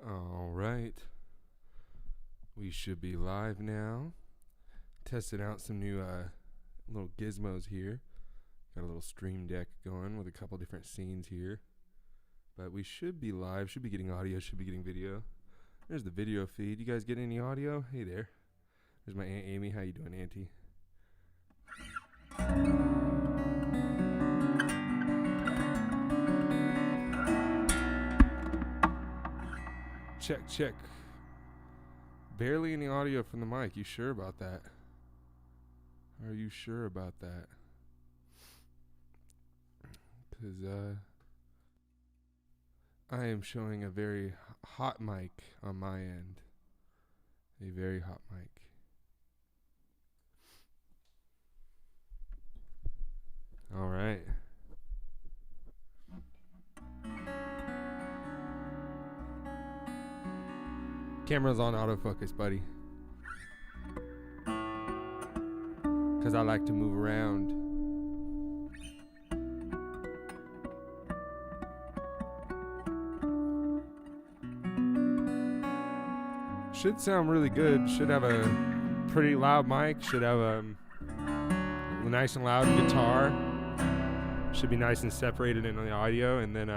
All right. We should be live now. Testing out some new little gizmos here. Got a little stream deck going with a couple different scenes here. But we should be live, should be getting audio, should be getting video. There's the video feed. You guys get any audio? Hey there. There's my Aunt Amy. How you doing, Auntie? Check, check. Barely any audio from the mic. You sure about that? Are you sure about that? Because I am showing a very hot mic on my end. A very hot mic. All right. Camera's on autofocus, buddy. Because I like to move around. Should sound really good. Should have a pretty loud mic. Should have a nice and loud guitar. Should be nice and separated in the audio. And then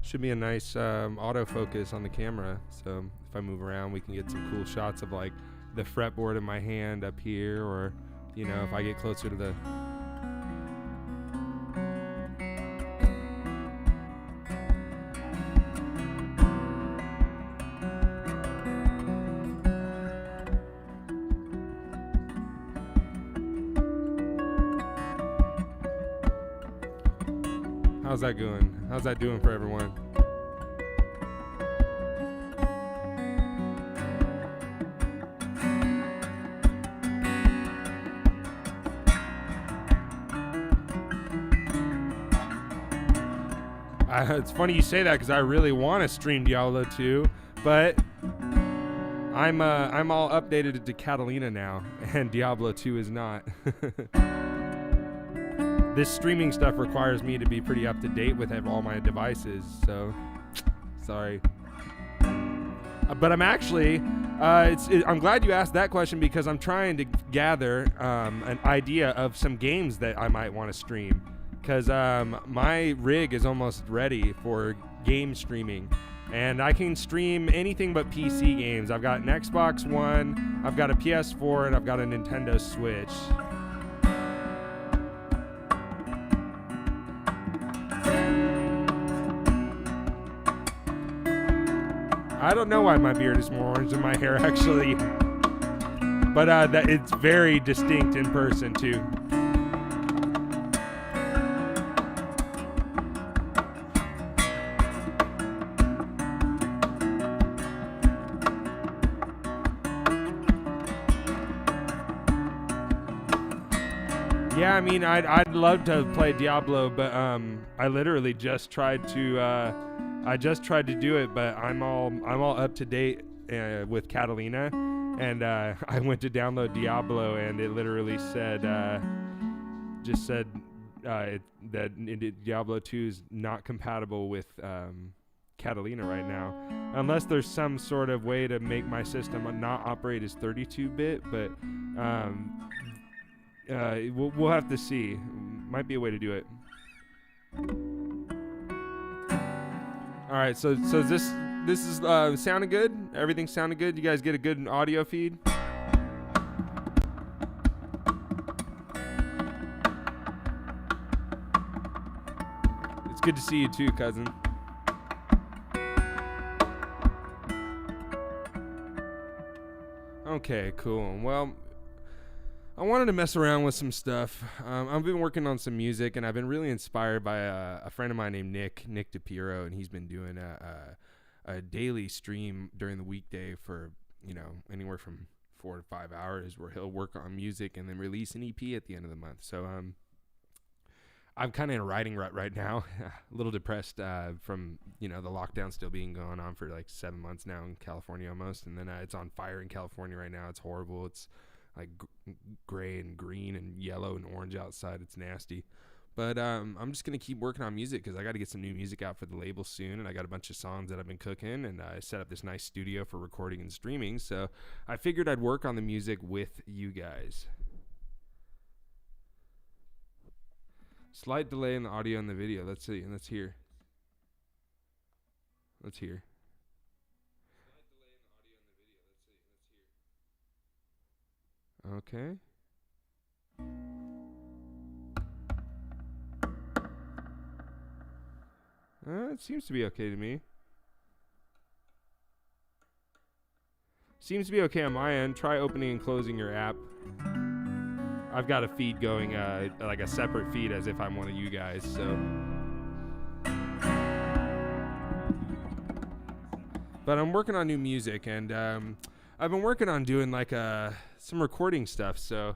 should be a nice autofocus on the camera. So if I move around, we can get some cool shots of like the fretboard in my hand up here, or you know, if I get closer to the How's that going? How's that doing for everyone? It's funny you say that because I really want to stream Diablo 2, but I'm all updated to Catalina now, and Diablo 2 is not. This streaming stuff requires me to be pretty up to date with all my devices, so sorry. But I'm actually, I'm glad you asked that question because I'm trying to gather an idea of some games that I might want to stream. Because my rig is almost ready for game streaming. And I can stream anything but PC games. I've got an Xbox One, I've got a PS4, and I've got a Nintendo Switch. I don't know why my beard is more orange than my hair, actually. But that it's very distinct in person, too. Yeah, I mean, I'd love to play Diablo, but I literally just tried to do it, but I'm all up to date with Catalina, and I went to download Diablo, and it literally said that Diablo 2 is not compatible with Catalina right now, unless there's some sort of way to make my system not operate as 32-bit, but we'll have to see. Might be a way to do it. All right, so this is sounding good. Everything sounding good. You guys get a good audio feed. It's good to see you too, cousin. Okay, cool. Well, I wanted to mess around with some stuff. I've been working on some music, and I've been really inspired by a friend of mine named Nick DePiro, and he's been doing a daily stream during the weekday for, you know, anywhere from 4 to 5 hours, where he'll work on music and then release an EP at the end of the month. So I'm kind of in a writing rut right now, a little depressed from, you know, the lockdown still being going on for like 7 months now in California almost, and then it's on fire in California right now. It's horrible. It's like gray and green and yellow and orange outside. It's nasty. But I'm just gonna keep working on music because I got to get some new music out for the label soon, and I got a bunch of songs that I've been cooking, and I set up this nice studio for recording and streaming. So I figured I'd work on the music with you guys. Slight delay in the audio and the video. Let's see, and let's hear. Let's hear. Okay. It seems to be okay to me. Seems to be okay on my end. Try opening and closing your app. I've got a feed going, like a separate feed as if I'm one of you guys, so. But I'm working on new music, and I've been working on doing like some recording stuff, so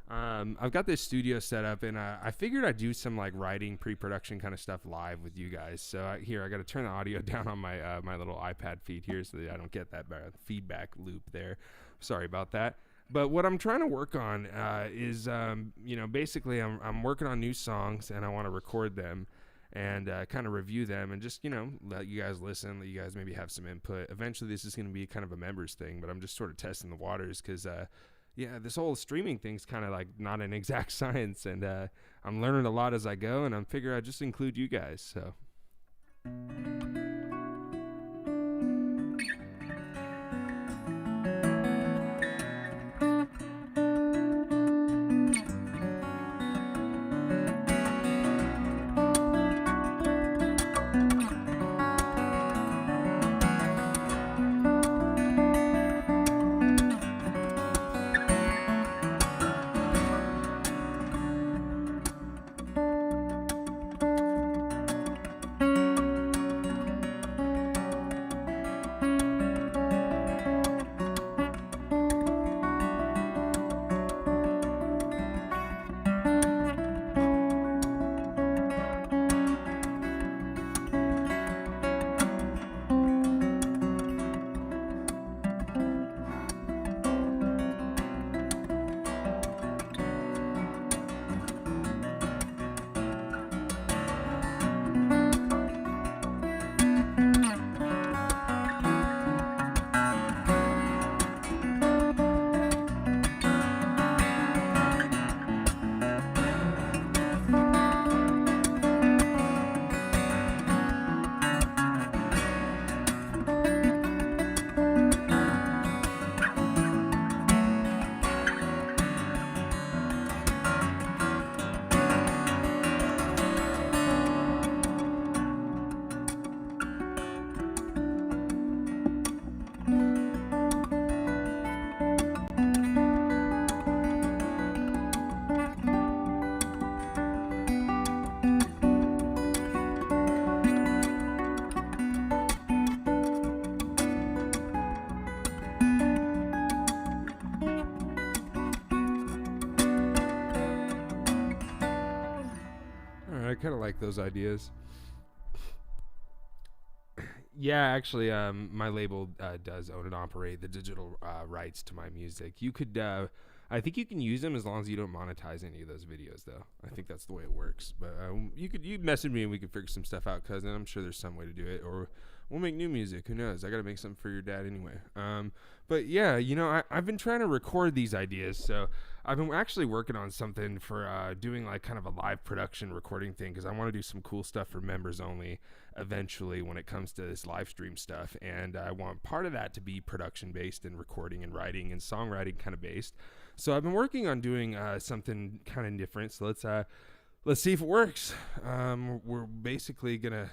I've got this studio set up, and I figured I'd do some like writing, pre-production kind of stuff live with you guys. So I got to turn the audio down on my my little iPad feed here so that I don't get that feedback loop there. Sorry about that. But what I'm trying to work on is, basically I'm working on new songs, and I want to record them and kind of review them and just, let you guys listen, let you guys maybe have some input. Eventually this is going to be kind of a members thing, but I'm just sort of testing the waters because, this whole streaming thing's kind of like not an exact science, and I'm learning a lot as I go, and I'm figuring I'd just include you guys, so. I kind of like those ideas. Yeah, actually, my label does own and operate the digital rights to my music. You could, I think you can use them as long as you don't monetize any of those videos, though. I think that's the way it works. But you message me and we could figure some stuff out, cousin. I'm sure there's some way to do it, or we'll make new music. Who knows? I got to make something for your dad anyway. But yeah, I've been trying to record these ideas, so I've been actually working on something for doing like kind of a live production recording thing, because I want to do some cool stuff for members only eventually when it comes to this live stream stuff, and I want part of that to be production based and recording and writing and songwriting kind of based. So I've been working on doing something kind of different. So let's see if it works. We're basically gonna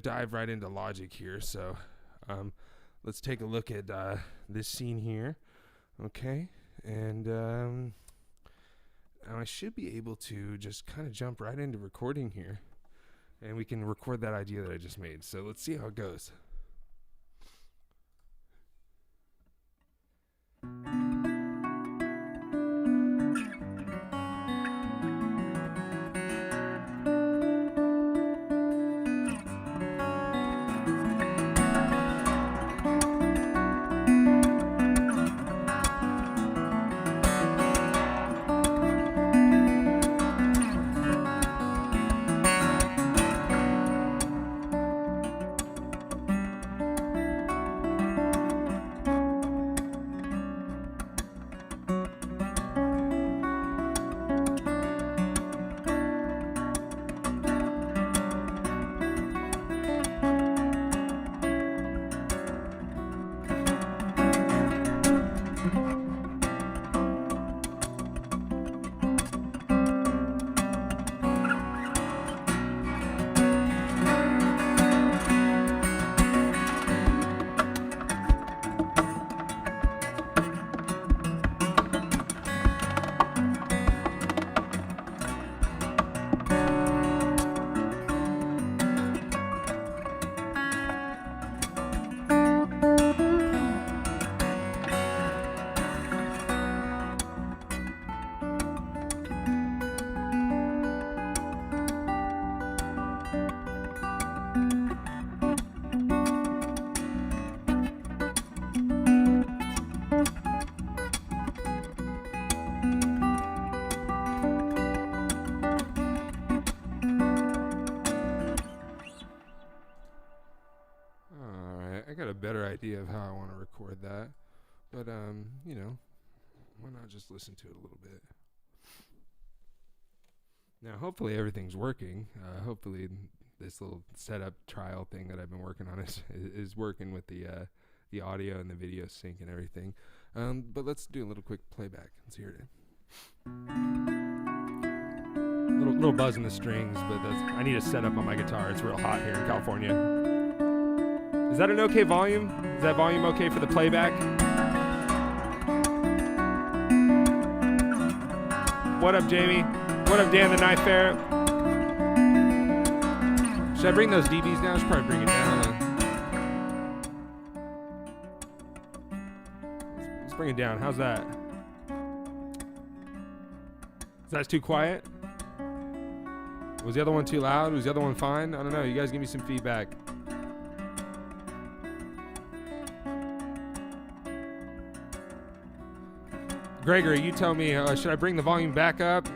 dive right into Logic here. So let's take a look at this scene here. Okay. And I should be able to just kind of jump right into recording here, and we can record that idea that I just made. So let's see how it goes. I got a better idea of how I want to record that, but why not just listen to it a little bit? Now, hopefully everything's working. Hopefully this little setup trial thing that I've been working on is working with the audio and the video sync and everything. But let's do a little quick playback. Let's hear it. Little buzz in the strings, but I need a setup on my guitar. It's real hot here in California. Is that an okay volume? Is that volume okay for the playback? What up, Jamie? What up, Dan the Knife Ferret? Should I bring those dBs down? I should probably bring it down. Let's bring it down. How's that? Is that too quiet? Was the other one too loud? Was the other one fine? I don't know. You guys give me some feedback. Gregory, you tell me, should I bring the volume back up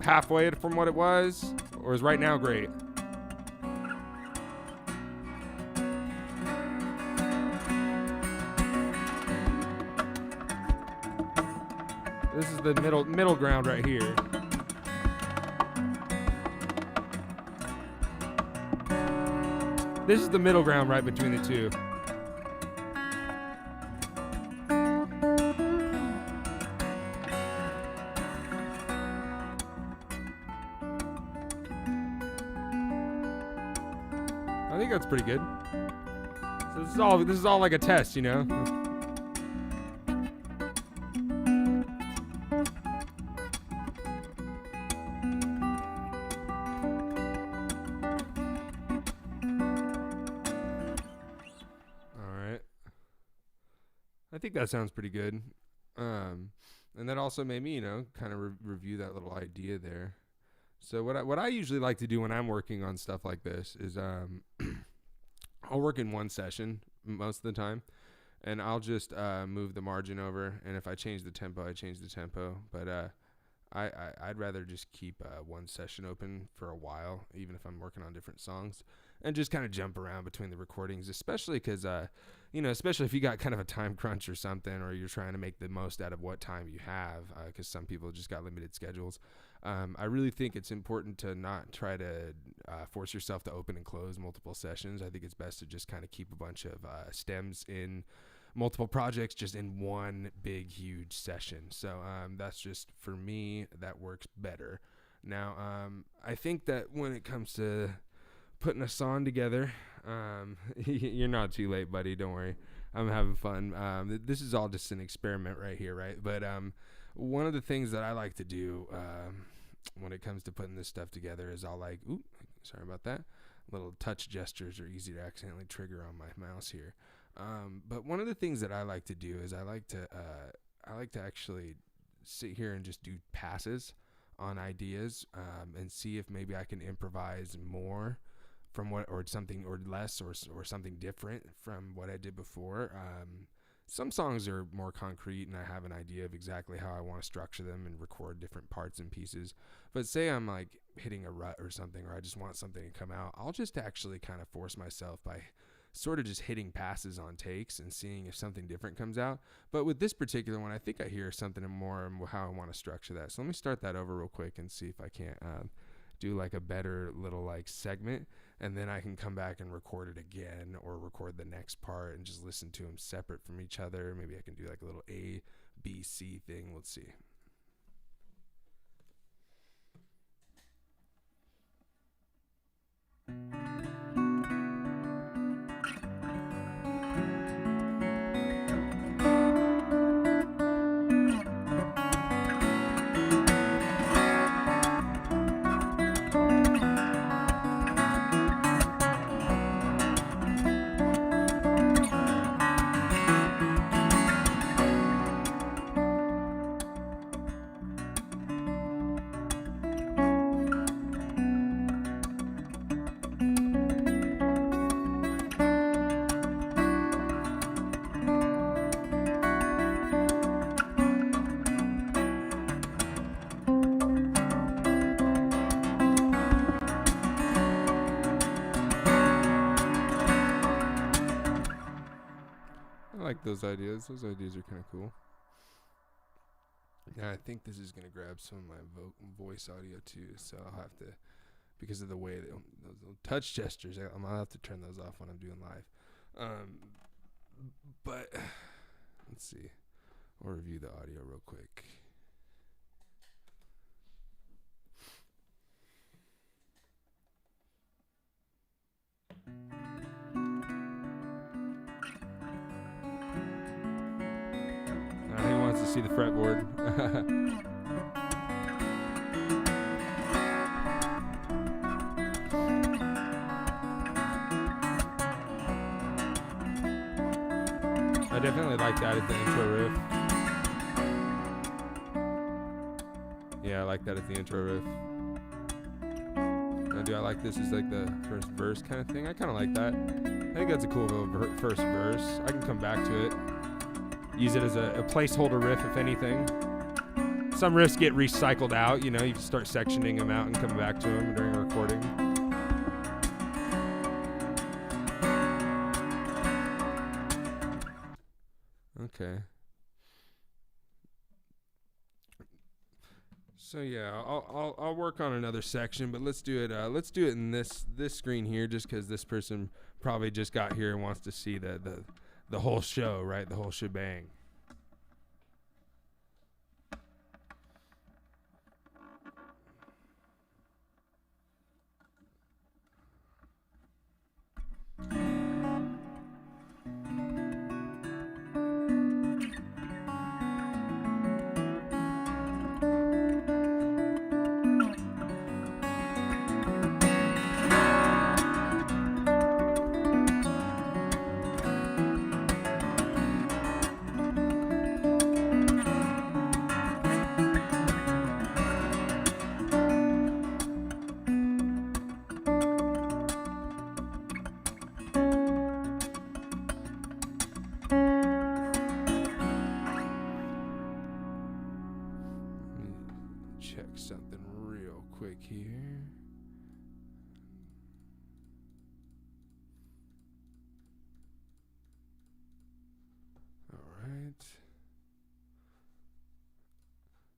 halfway from what it was? Or is right now great? This is the middle ground right here. This is the middle ground right between the two. I think that's pretty good. So this is all like a test, you know? Alright. I think that sounds pretty good. And that also made me, kind of review that little idea there. So what I usually like to do when I'm working on stuff like this is I'll work in one session most of the time, and I'll just move the margin over, and if I change the tempo, I change the tempo. But I'd rather just keep one session open for a while, even if I'm working on different songs, and just kind of jump around between the recordings, especially because especially if you got kind of a time crunch or something, or you're trying to make the most out of what time you have, because some people just got limited schedules. I really think it's important to not try to force yourself to open and close multiple sessions. I think it's best to just kind of keep a bunch of stems in multiple projects just in one big, huge session. So that's just, for me, that works better. Now, I think that when it comes to putting a song together, you're not too late, buddy. Don't worry. I'm having fun. This is all just an experiment right here, right? But one of the things that I like to do when it comes to putting this stuff together is sorry about that. Little touch gestures are easy to accidentally trigger on my mouse here. But one of the things that I like to do is I like to actually sit here and just do passes on ideas and see if maybe I can improvise more from something different from what I did before. Some songs are more concrete and I have an idea of exactly how I want to structure them and record different parts and pieces. But say I'm like hitting a rut or something, or I just want something to come out, I'll just actually kind of force myself by sort of just hitting passes on takes and seeing if something different comes out. But with this particular one, I think I hear something more and how I want to structure that. So let me start that over real quick and see if I can't do like a better little like segment, and then I can come back and record it again or record the next part and just listen to them separate from each other. Maybe I can do like a little A, B, C thing. Let's see. I like those ideas. Those ideas are kind of cool. Now I think this is going to grab some of my voice audio too, so I'll have to, because of the way that those touch gestures, I'll have to turn those off when I'm doing live. But let's see. I'll review the audio real quick. He wants to see the fretboard. I definitely like that at the intro riff. Yeah, I like that at the intro riff. Now, do I like this as like the first verse kind of thing? I kind of like that. I think that's a cool little first verse. I can come back to it. Use it as a placeholder riff, if anything. Some riffs get recycled out, you know, you start sectioning them out and coming back to them during a recording. Okay. So yeah, I'll work on another section, but let's do it. Let's do it in this screen here, just because this person probably just got here and wants to see the whole show, right? The whole shebang. Check something real quick here. All right.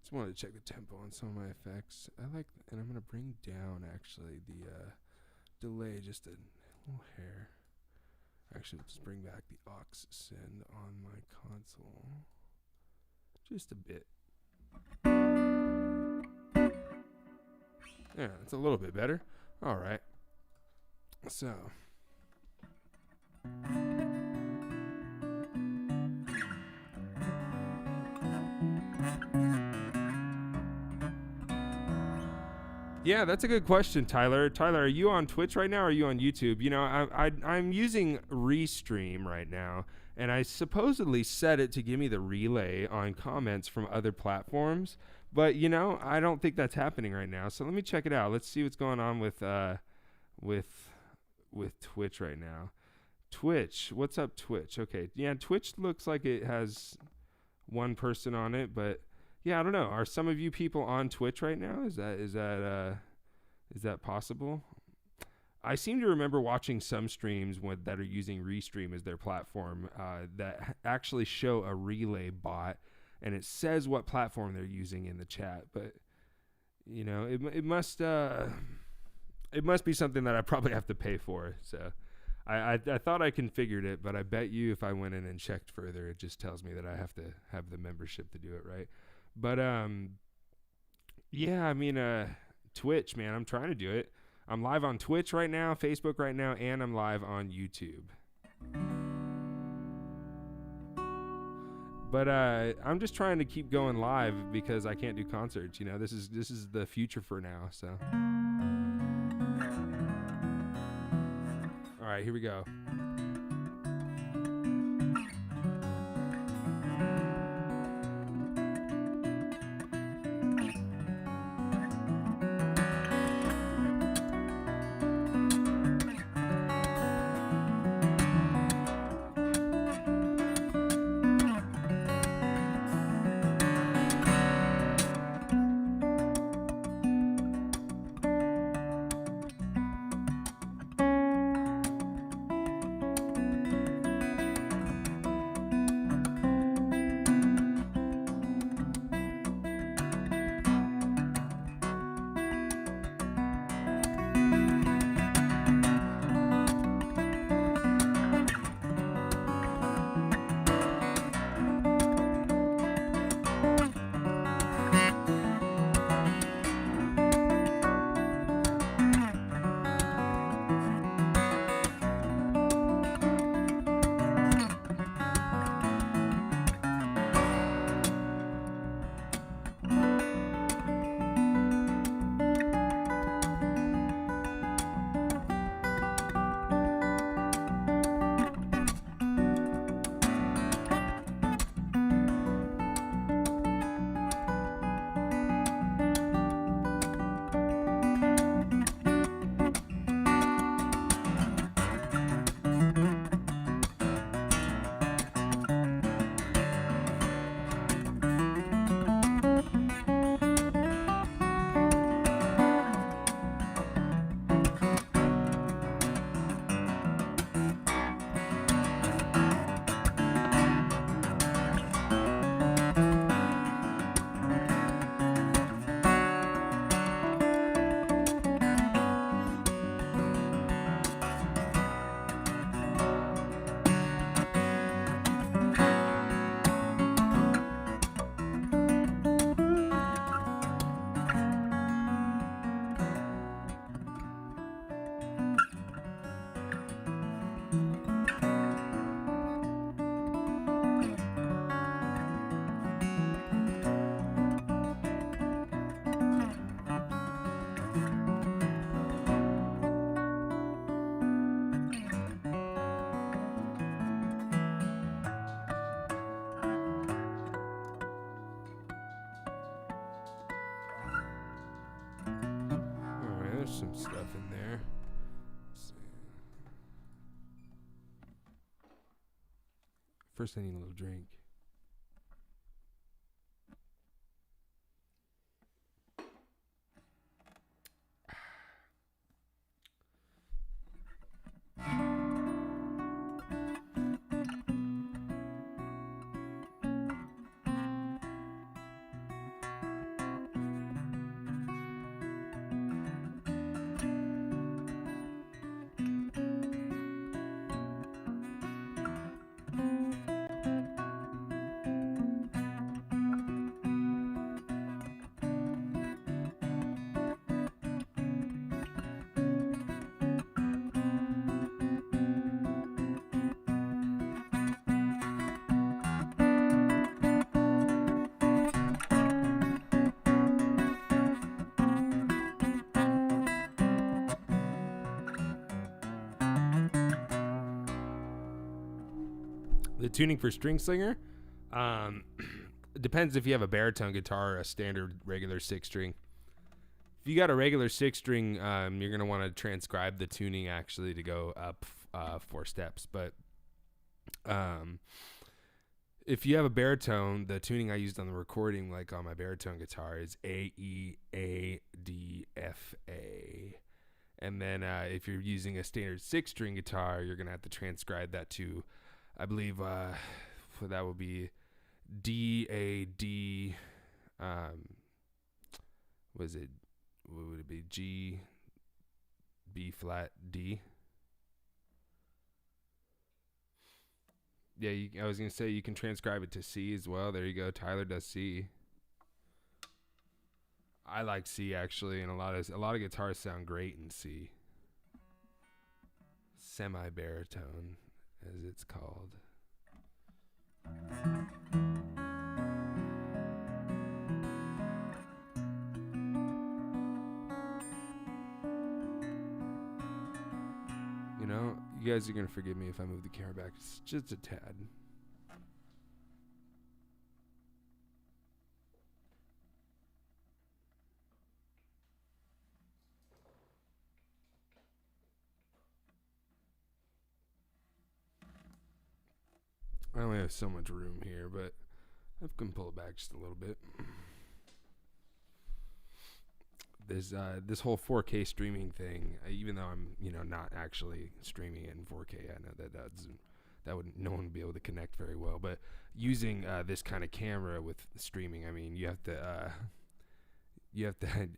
Just wanted to check the tempo on some of my effects. And I'm gonna bring down actually the delay just a little hair. Actually, just bring back the aux send on my console just a bit. Yeah, it's a little bit better. All right. So. Yeah, that's a good question, Tyler. Tyler, are you on Twitch right now or are you on YouTube? You know, I'm using Restream right now, and I supposedly set it to give me the relay on comments from other platforms. But, you know, I don't think that's happening right now. So let me check it out. Let's see what's going on with Twitch right now. Twitch. What's up, Twitch? Okay. Yeah, Twitch looks like it has one person on it, but yeah, I don't know. Are some of you people on Twitch right now? Is that possible? I seem to remember watching some streams that are using Restream as their platform that actually show a relay bot, and it says what platform they're using in the chat. But it must be something that I probably have to pay for. So I thought I configured it, but I bet you if I went in and checked further, it just tells me that I have to have the membership to do it, right? But yeah, I mean, Twitch, man, I'm trying to do it. I'm live on Twitch right now, Facebook right now, and I'm live on YouTube. But I'm just trying to keep going live because I can't do concerts. This is the future for now. So, all right, here we go. There's some stuff in there. Let's see. First, I need a little drink. The tuning for String Slinger, it depends if you have a baritone guitar or a standard regular 6-string. If you got a regular 6-string, you're going to want to transcribe the tuning actually to go up 4 steps. But if you have a baritone, the tuning I used on the recording, like on my baritone guitar, is A, E, A, D, F, A. And then if you're using a standard 6-string guitar, you're going to have to transcribe that to, I believe that would be D, A, D. Was it? What would it be? G, B flat, D. Yeah, I was gonna say you can transcribe it to C as well. There you go. Tyler does C. I like C actually, and a lot of guitars sound great in C. Semi-baritone, as it's called. You know, you guys are gonna forgive me if I move the camera back just a tad. I only have so much room here, but I can pull it back just a little bit. This whole 4K streaming thing, even though I'm not actually streaming it in 4K, I know that would no one would be able to connect very well. But using this kind of camera with streaming, I mean, you have to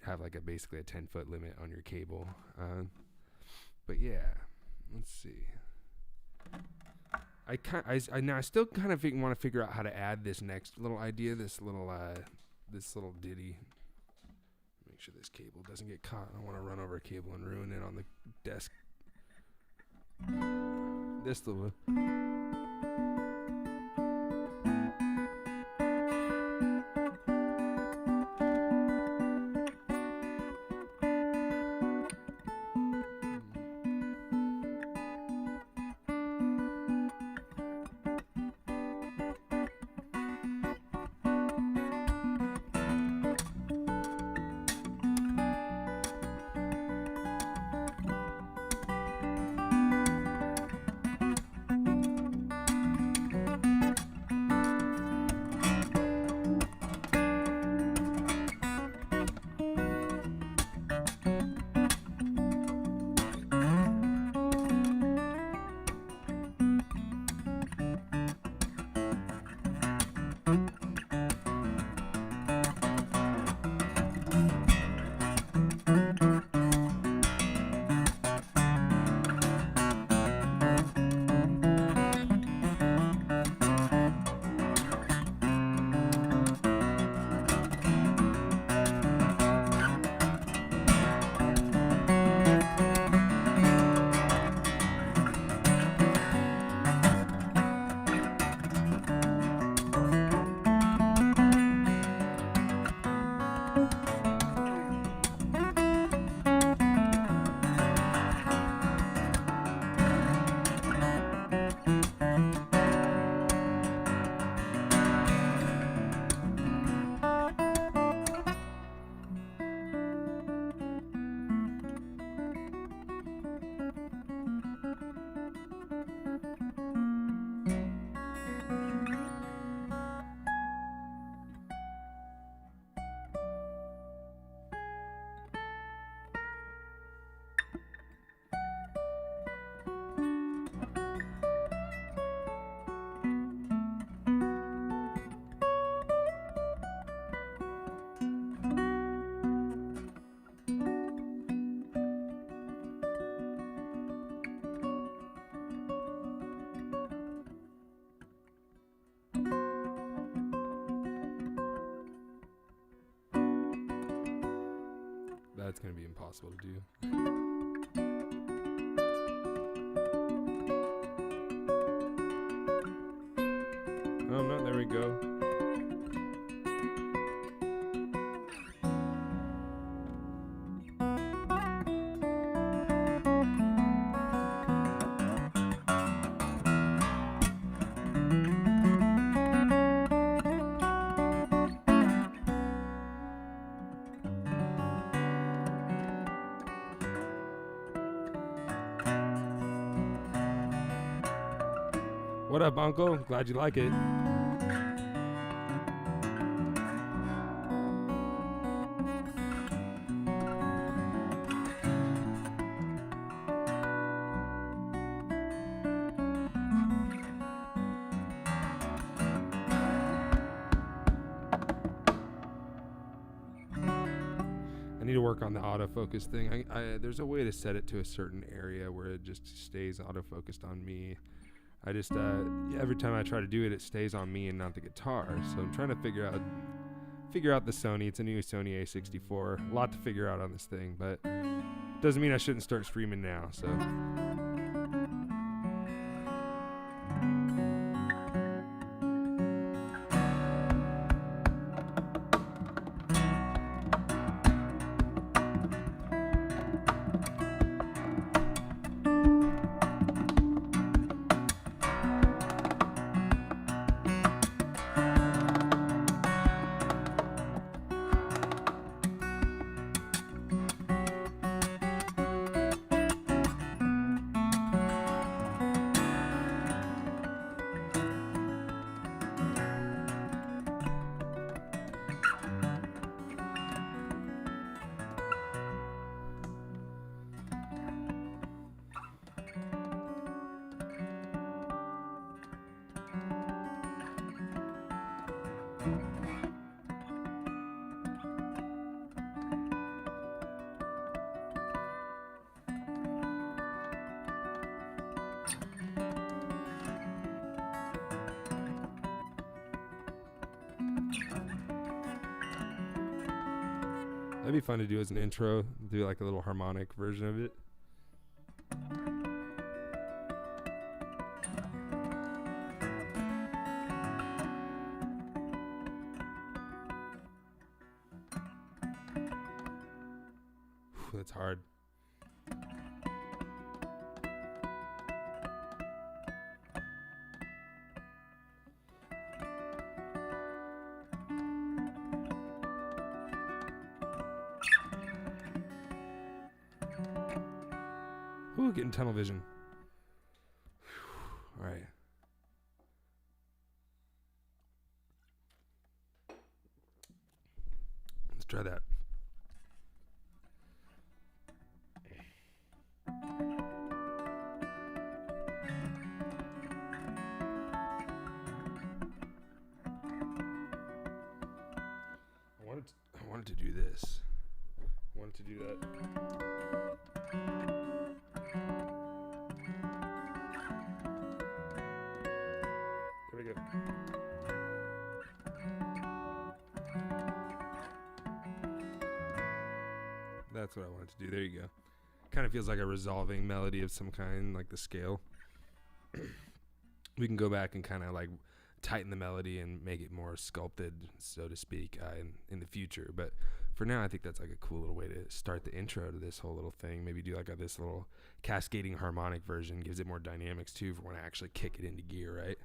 have like basically a 10-foot limit on your cable. But yeah, let's see. I still kind of want to figure out how to add this next little idea, this little ditty. Make sure this cable doesn't get caught. I don't want to run over a cable and ruin it on the desk. This little. That's going to be impossible to do. Oh, no, there we go. What up, Uncle? Glad you like it. need to work on the autofocus thing. There's a way to set it to a certain area where it just stays autofocused on me. I just every time I try to do it, it stays on me and not the guitar. So I'm trying to figure out the Sony. It's a new Sony A64. A lot to figure out on this thing, but doesn't mean I shouldn't start streaming now. So. That'd be fun to do as an intro, do like a little harmonic version of it. Whew, that's hard. Ooh, getting tunnel vision. Whew. All right. Let's try that. I wanted to do this. I wanted to do that. There we go. That's what I wanted to do. There you go. Kind of feels like a resolving melody of some kind, like the scale. We can go back and kind of like tighten the melody and make it more sculpted, so to speak, in the future. But for now, I think that's like a cool little way to start the intro to this whole little thing. Maybe do like this little cascading harmonic version. Gives it more dynamics too for when I actually kick it into gear, right?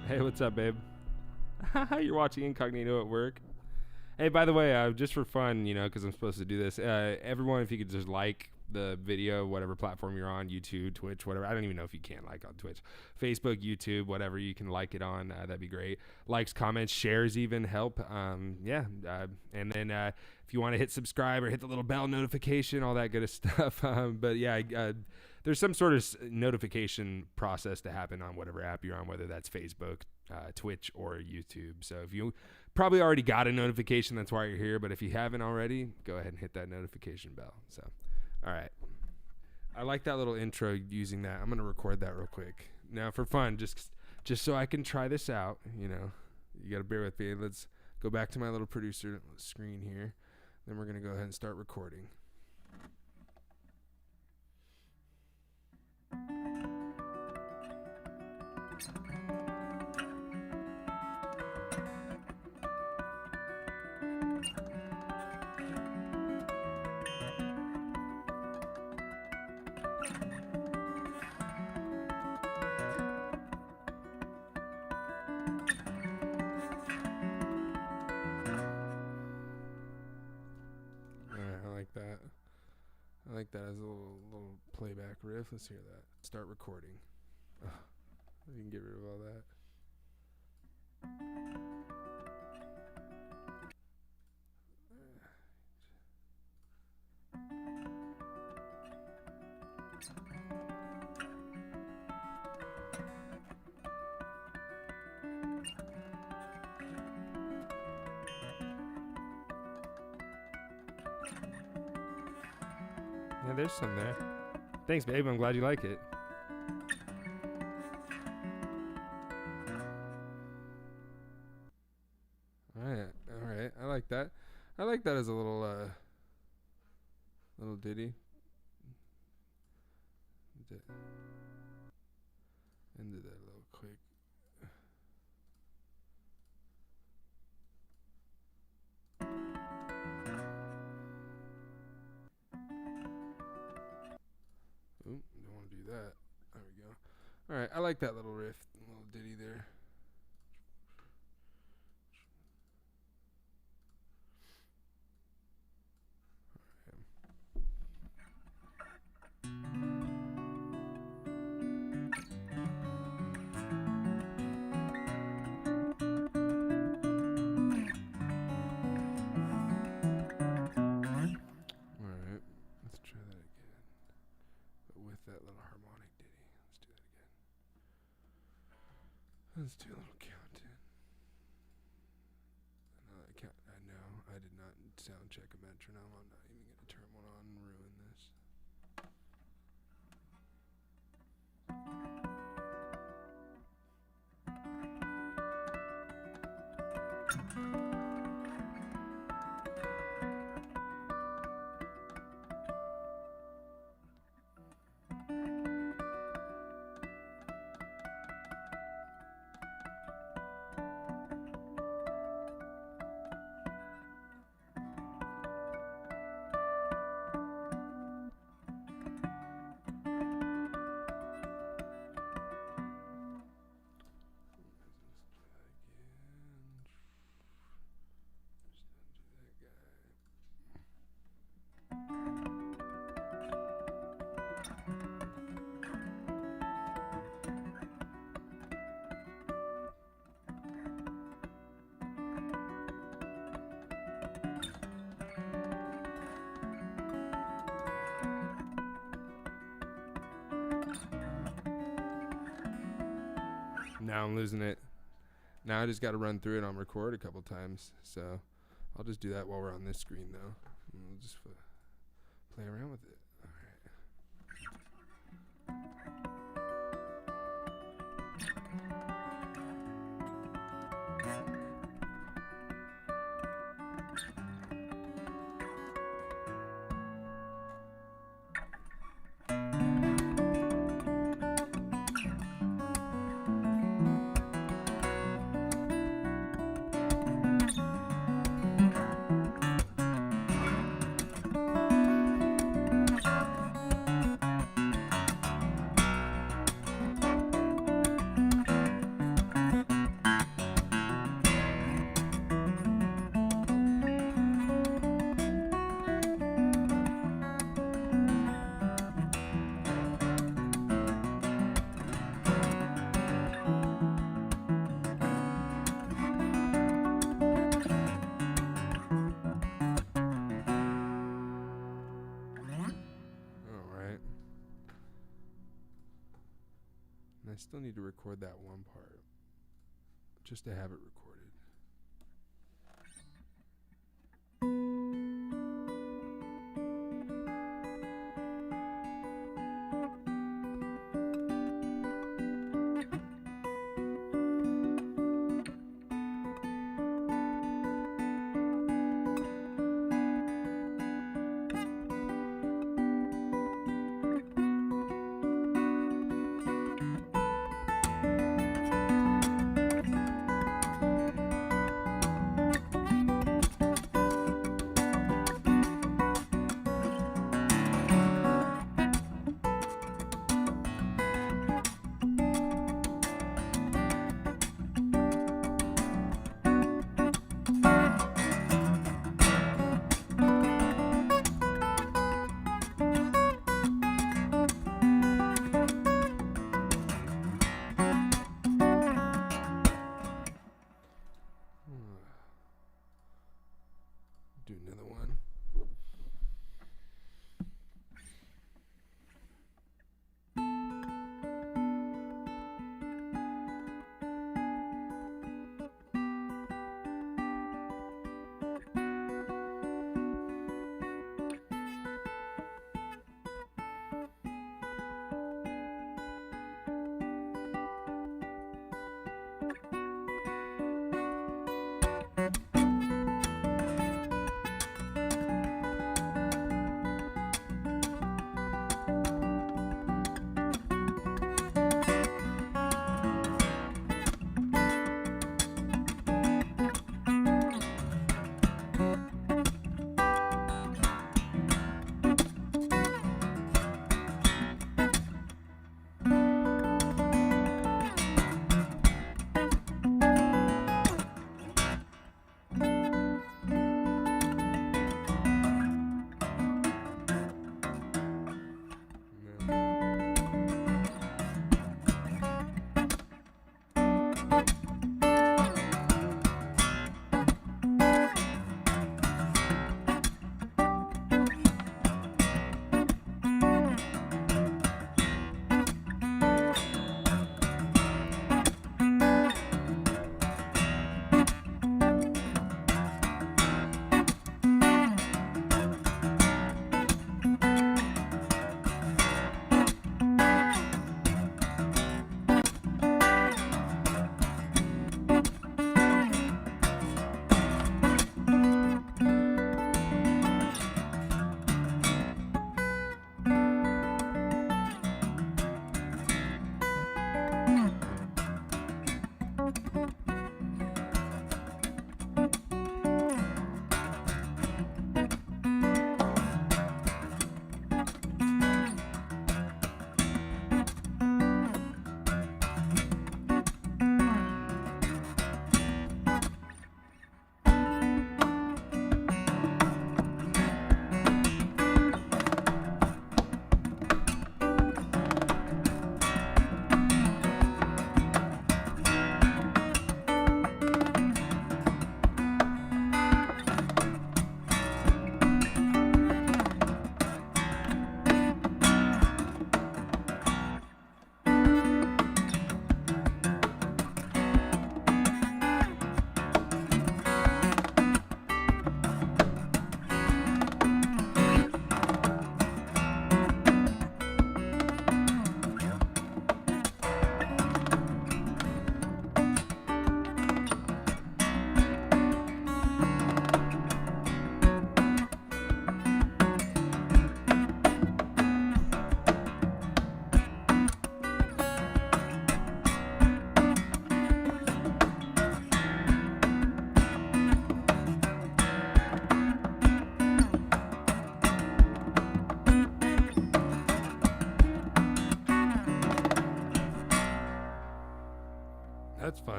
Hey, what's up, babe? You're watching Incognito at work. Hey, by the way, just for fun, because I'm supposed to do this, everyone, if you could just like the video, whatever platform you're on, YouTube, Twitch, whatever. I don't even know if you can like on Twitch. Facebook, YouTube, whatever you can like it on, that'd be great. Likes, comments, shares even help. And then if you want to hit subscribe or hit the little bell notification, all that good stuff. But yeah, there's some sort of notification process to happen on whatever app you're on, whether that's Facebook, Twitch, or YouTube. So if you probably already got a notification, that's why you're here. But if you haven't already, go ahead and hit that notification bell. So, all right. I like that little intro using that. I'm going to record that real quick. Now for fun, just so I can try this out, you got to bear with me. Let's go back to my little producer screen here. Then we're going to go ahead and start recording. like that as a little playback riff. Let's hear that. Start recording. Ugh, you can get rid of all that. Yeah, there's some there. Thanks, babe. I'm glad you like it. All right. I like that. I like that as a little ditty. Ended that a little quick. Oop, don't want to do that. There we go. All right, I like that little riff, little ditty there. Let's do a little counting. I know I did not sound check a metronome. I'm not even going to turn one on and ruin this. Now I'm losing it. Now I just got to run through it on record a couple times. So I'll just do that while we're on this screen, though. And we'll just play around with it. All right. I still need to record that one part just to have it recorded.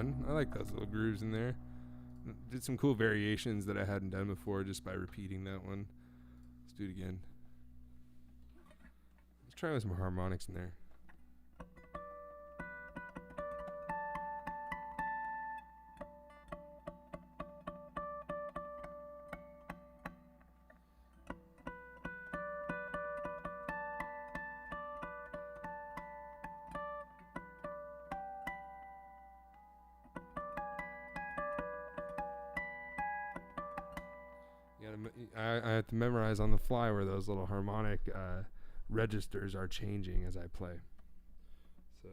fun. I like those little grooves in there. Did some cool variations that I hadn't done before just by repeating that one. Let's do it again. Let's try with some harmonics in there. I have to memorize on the fly where those little harmonic registers are changing as I play. So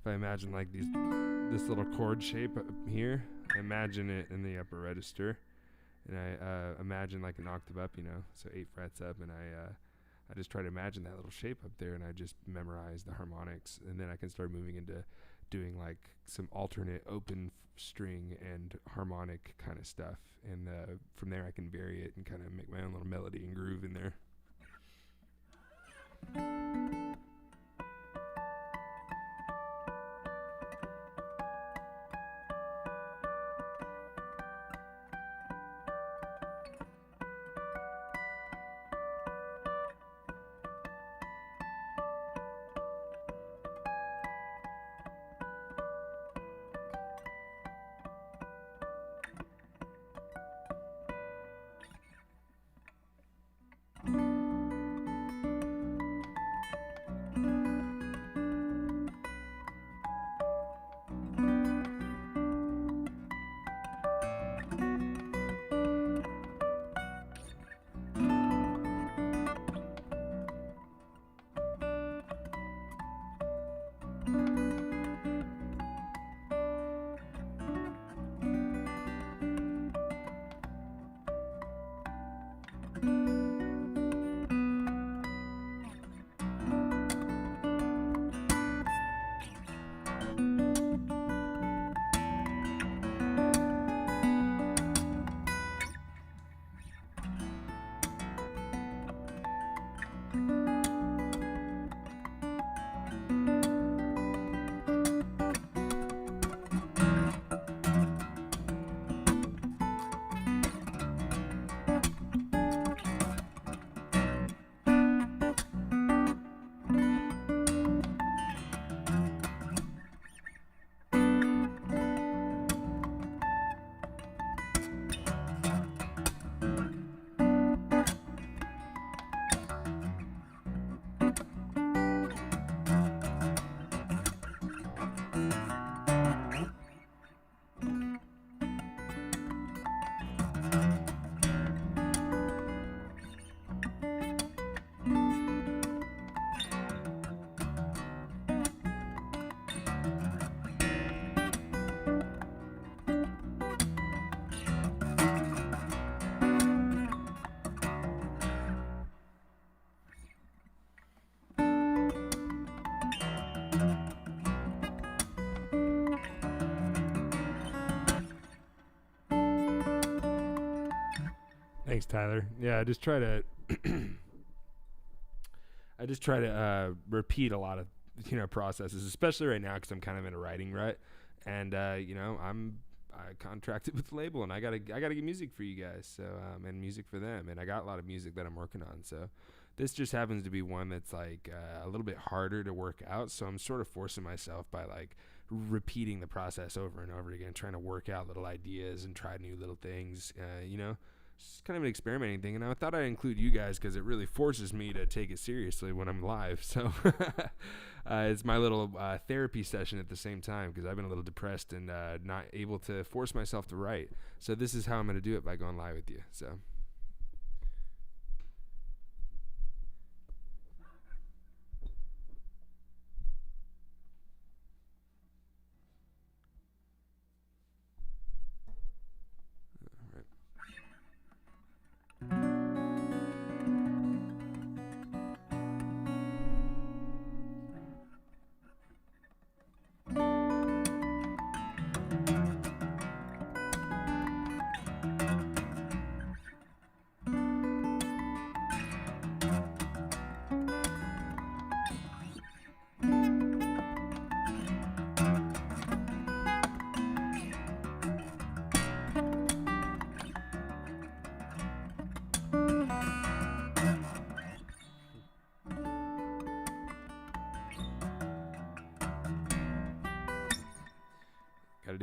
if I imagine like this little chord shape up here, I imagine it in the upper register, and I imagine like an octave up, so 8 frets up, and I just try to imagine that little shape up there, and I just memorize the harmonics, and then I can start moving into doing like some alternate open string and harmonic kind of stuff, and from there I can vary it and kind of make my own little melody and groove in there. Thanks, Tyler. Yeah, I just try to repeat a lot of processes, especially right now because I'm kind of in a writing rut, and I contracted with the label, and I gotta get music for you guys, so and music for them, and I got a lot of music that I'm working on. So this just happens to be one that's like a little bit harder to work out. So I'm sort of forcing myself by like repeating the process over and over again, trying to work out little ideas and try new little things. It's kind of an experimenting thing, and I thought I'd include you guys because it really forces me to take it seriously when I'm live. So it's my little therapy session at the same time because I've been a little depressed and not able to force myself to write. So this is how I'm going to do it, by going live with you. So.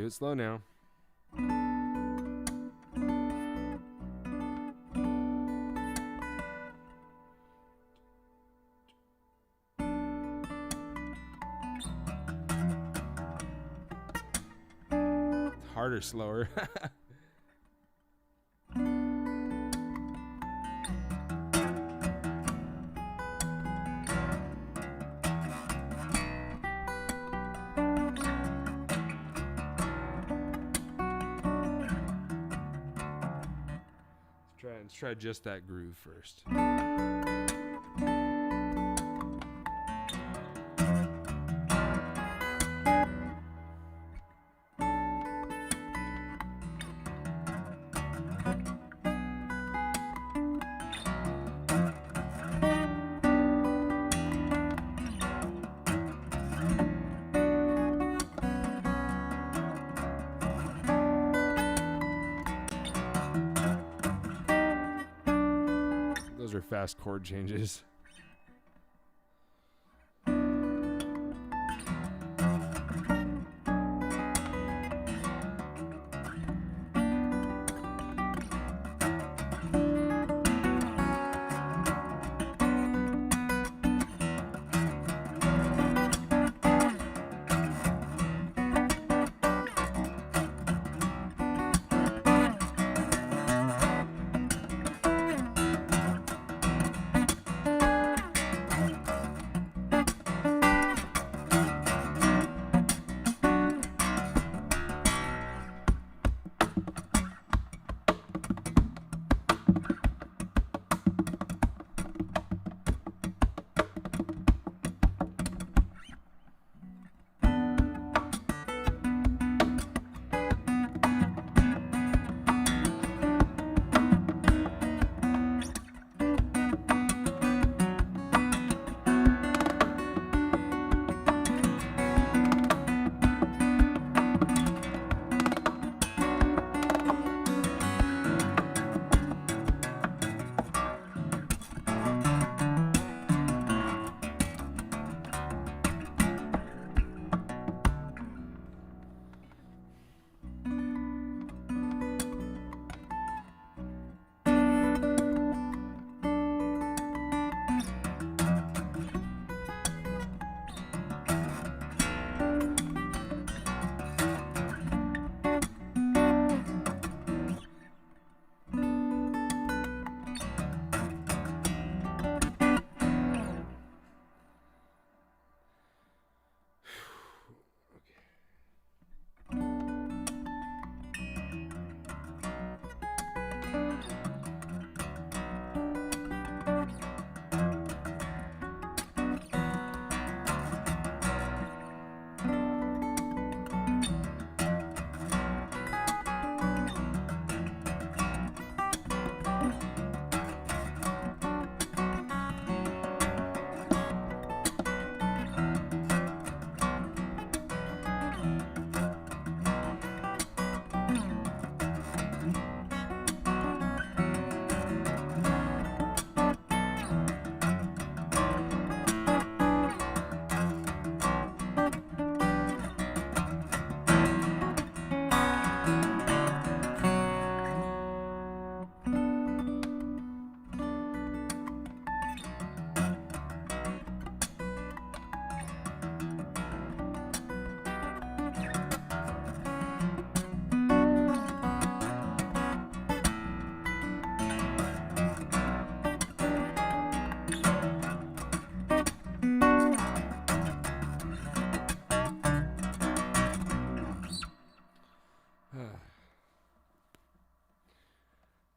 do it slow now. Harder, slower. Let's try just that groove first. Those are fast chord changes.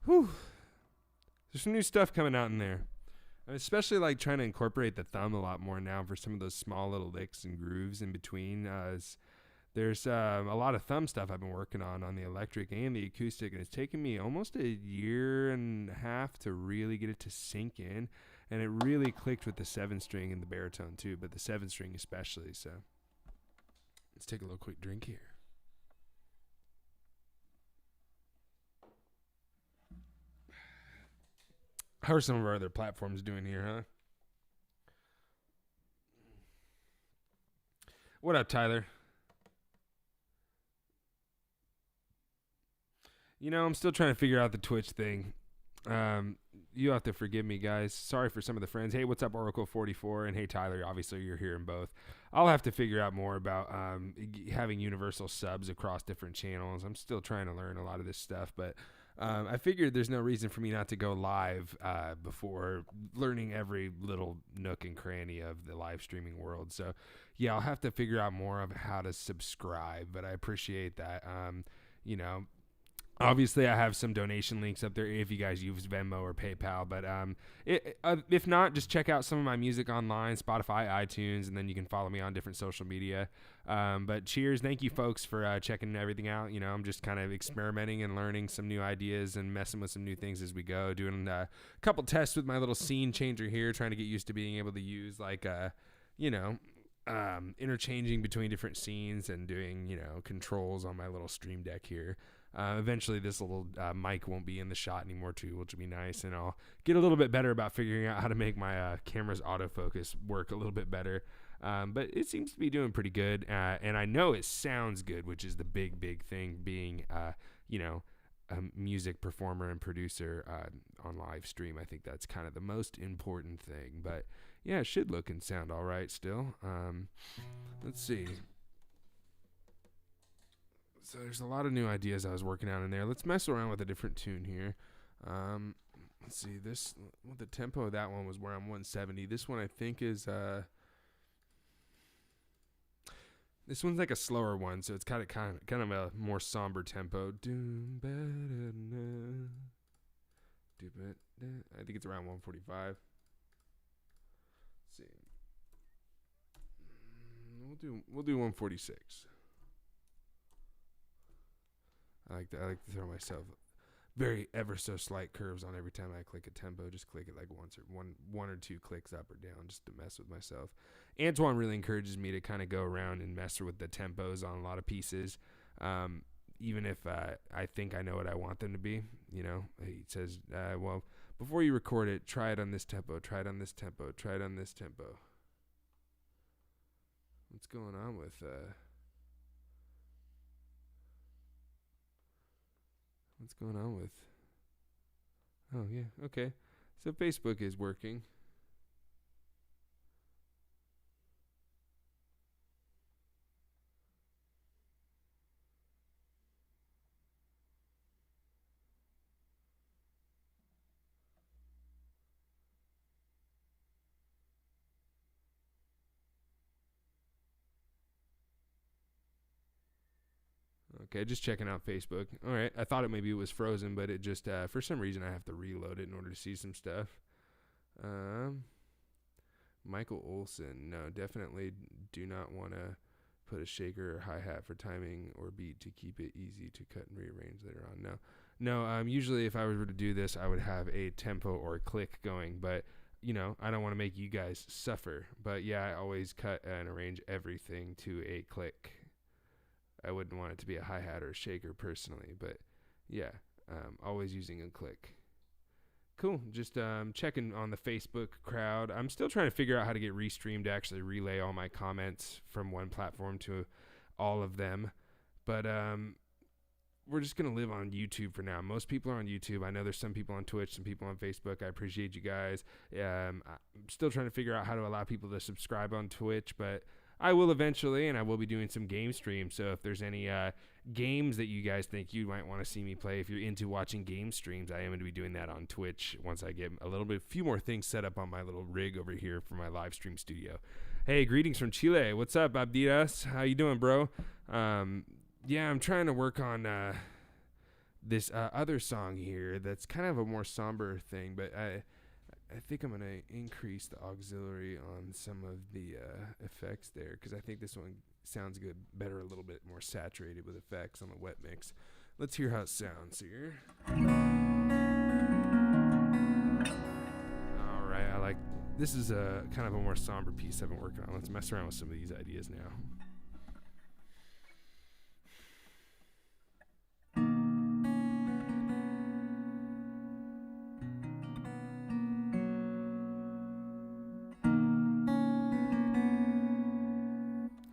Whew. There's some new stuff coming out in there. I'm especially like trying to incorporate the thumb a lot more now for some of those small little licks and grooves in between. There's a lot of thumb stuff I've been working on the electric and the acoustic, and it's taken me almost a year and a half to really get it to sink in, and it really clicked with the 7-string and the baritone too, but the 7-string especially. So let's take a little quick drink here. How are some of our other platforms doing here, huh? What up, Tyler? I'm still trying to figure out the Twitch thing. Um, you have to forgive me, guys. Sorry for some of the friends. Hey, what's up, Oracle44? And hey, Tyler. Obviously, you're hearing both. I'll have to figure out more about having universal subs across different channels. I'm still trying to learn a lot of this stuff, but I figured there's no reason for me not to go live before learning every little nook and cranny of the live streaming world. So, yeah, I'll have to figure out more of how to subscribe, but I appreciate that. You know, Obviously, I have some donation links up there if you guys use Venmo or PayPal. But if not, just check out some of my music online, Spotify, iTunes, and then you can follow me on different social media. But cheers. Thank you, folks, for checking everything out. I'm just kind of experimenting and learning some new ideas and messing with some new things as we go. Doing a couple tests with my little scene changer here, trying to get used to being able to use, interchanging between different scenes and doing, controls on my little stream deck here. Eventually, this little mic won't be in the shot anymore, too, which will be nice. And I'll get a little bit better about figuring out how to make my camera's autofocus work a little bit better. But it seems to be doing pretty good. And I know it sounds good, which is the big, big thing, being, a music performer and producer on live stream. I think that's kind of the most important thing. But, yeah, it should look and sound all right still. Let's see. So there's a lot of new ideas I was working on in there. Let's mess around with a different tune here. Let's see. The tempo of that one was around 170. This one I think is this one's like a slower one, so it's kind of a more somber tempo. I think it's around 145. Let's see. We'll do 146. I like to throw myself very ever so slight curves on every time I click a tempo. Just click it like once or one or two clicks up or down just to mess with myself. Antoine really encourages me to kind of go around and mess with the tempos on a lot of pieces, even if I think I know what I want them to be. He says, well, before you record it, try it on this tempo, try it on this tempo, try it on this tempo. What's going on with... What's going on with... Oh, yeah, okay. So Facebook is working. Okay, just checking out Facebook. All right, I thought maybe it was frozen, but it just, for some reason, I have to reload it in order to see some stuff. Michael Olson. No, definitely do not want to put a shaker or hi-hat for timing or beat to keep it easy to cut and rearrange later on. No. Usually if I were to do this, I would have a tempo or a click going, but I don't want to make you guys suffer. But yeah, I always cut and arrange everything to a click. I wouldn't want it to be a hi-hat or a shaker personally, but yeah, always using a click. Cool. Just checking on the Facebook crowd. I'm still trying to figure out how to get Restream to actually relay all my comments from one platform to all of them. But we're just going to live on YouTube for now. Most people are on YouTube. I know there's some people on Twitch, some people on Facebook. I appreciate you guys. I'm still trying to figure out how to allow people to subscribe on Twitch, but I will eventually, and I will be doing some game streams. So if there's any games that you guys think you might want to see me play, if you're into watching game streams, I am going to be doing that on Twitch once I get a few more things set up on my little rig over here for my live stream studio. Hey, greetings from Chile. What's up, Abdiras? How you doing, bro? Yeah, I'm trying to work on this other song here that's kind of a more somber thing, but I think I'm going to increase the auxiliary on some of the effects there because I think this one sounds good, better, a little bit more saturated with effects on the wet mix. Let's hear how it sounds here. All right, I like this is a kind of a more somber piece I've been working on. Let's mess around with some of these ideas now.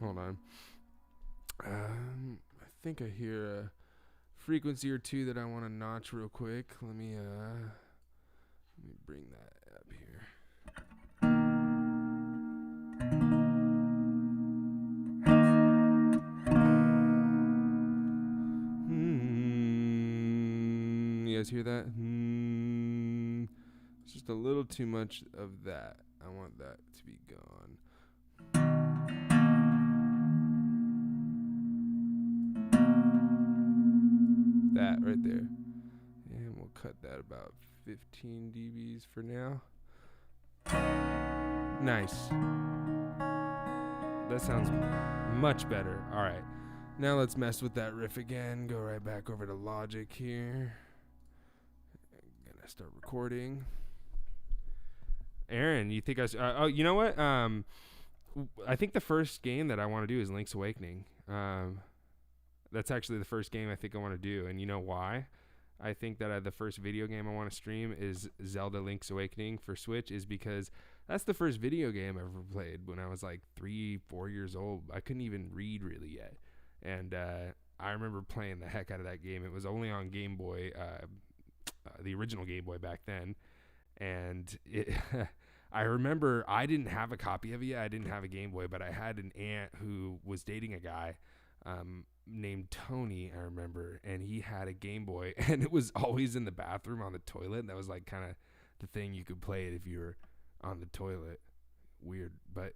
Hold on. I think I hear a frequency or two that I want to notch real quick. Let me bring that up here. You guys hear that? It's just a little too much of that. I want that to be gone. That right there. And we'll cut that about 15 dBs for now. Nice. That sounds much better. All right. Now let's mess with that riff again. Go right back over to Logic here. I'm gonna start recording. Aaron, you think oh, you know what? I think the first game that I want to do is Link's Awakening. That's actually the first game I think I want to do, and you know why? I think that the first video game I want to stream is Zelda Link's Awakening for Switch, is because that's the first video game I ever played when I was like 3-4 years old. I couldn't even read really yet, and I remember playing the heck out of that game. It was only on Game Boy, the original Game Boy back then, and I remember I didn't have a copy of it yet. I didn't have a Game Boy, but I had an aunt who was dating a guy named Tony, I remember, and he had a Game Boy, and it was always in the bathroom on the toilet. That was like kind of the thing you could play it if you were on the toilet. Weird, but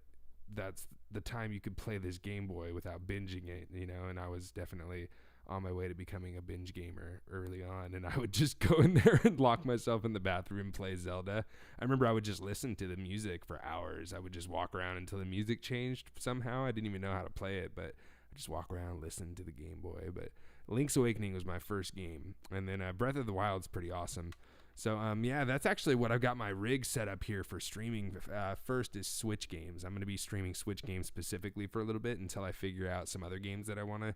that's the time you could play this Game Boy without binging it, you know, and I was definitely on my way to becoming a binge gamer early on, and I would just go in there and lock myself in the bathroom and play Zelda. I remember I would just listen to the music for hours. I would just walk around until the music changed somehow. I didn't even know how to play it, but just walk around and listen to the Game Boy. But Link's Awakening was my first game, and then Breath of the Wild's pretty awesome. So yeah, that's actually what I've got my rig set up here for streaming. First is Switch games. I'm going to be streaming Switch games specifically for a little bit until I figure out some other games that I want to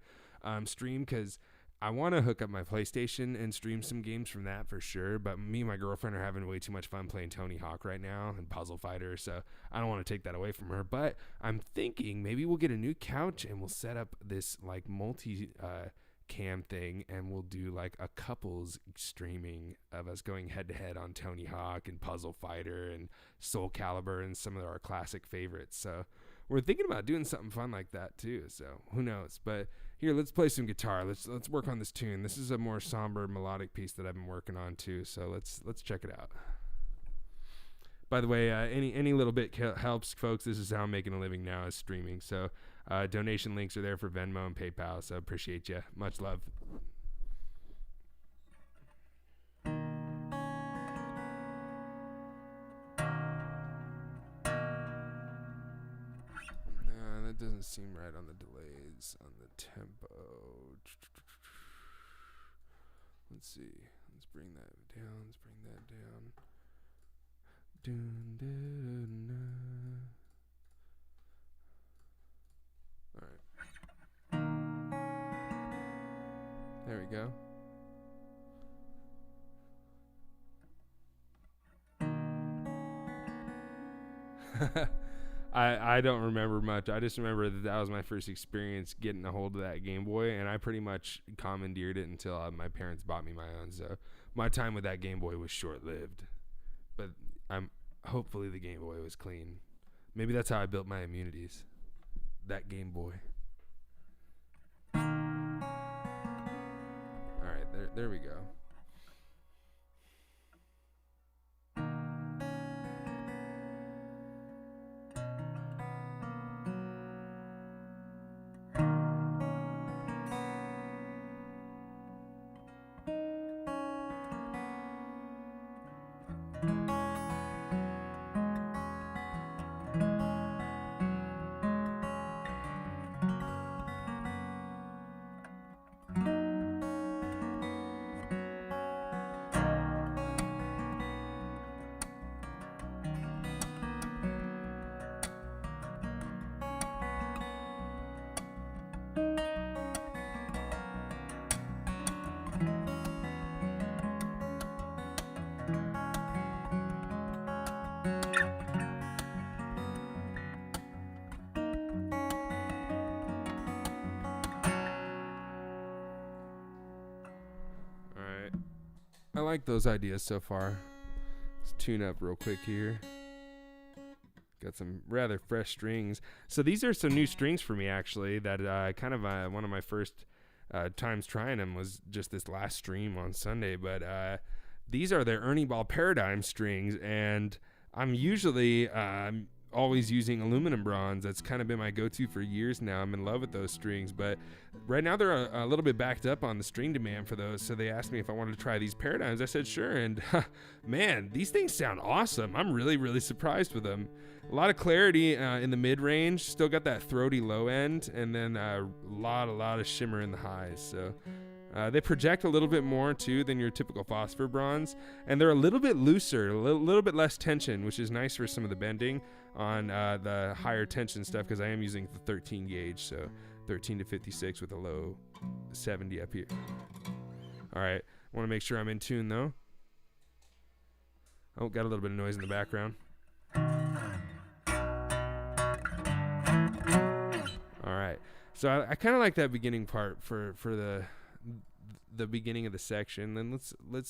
stream, because I want to hook up my PlayStation and stream some games from that for sure. But me and my girlfriend are having way too much fun playing Tony Hawk right now and Puzzle Fighter, so I don't want to take that away from her. But I'm thinking maybe we'll get a new couch and we'll set up this like multi-cam thing, and we'll do like a couples streaming of us going head to head on Tony Hawk and Puzzle Fighter and Soul Calibur and some of our classic favorites. So we're thinking about doing something fun like that too. So who knows? But here, let's play some guitar. Let's work on this tune. This is a more somber melodic piece that I've been working on too. So let's check it out. By the way, any little bit helps, folks. This is how I'm making a living now, is streaming. So donation links are there for Venmo and PayPal. So appreciate you. Much love. That doesn't seem right on the delays, on the tempo. Let's see. Let's bring that down. Let's bring that down. All right. There we go. I don't remember much. I just remember that was my first experience getting a hold of that Game Boy, and I pretty much commandeered it until my parents bought me my own. So my time with that Game Boy was short-lived, but hopefully the Game Boy was clean. Maybe that's how I built my immunities. That Game Boy. All right, there we go. Alright. I like those ideas so far. Let's tune up real quick here. Got some rather fresh strings. So these are some new strings for me, actually, that kind of one of my first times trying them was just this last stream on Sunday. But these are their Ernie Ball Paradigm strings, and I'm usually always using aluminum bronze. That's kind of been my go-to for years now. I'm in love with those strings, but right now they're a little bit backed up on the string demand for those, so they asked me if I wanted to try these Paradigms. I said sure, and man, these things sound awesome. I'm really surprised with them. A lot of clarity in the mid-range, still got that throaty low end, and then a lot of shimmer in the highs. So they project a little bit more too than your typical phosphor bronze, and they're a little bit looser, a little bit less tension, which is nice for some of the bending on the higher tension stuff, because I am using the 13 gauge, so 13 to 56 with a low 70 up here. All right, want to make sure I'm in tune though. Oh, got a little bit of noise in the background. All right, so I kind of like that beginning part for the beginning of the section. Then let's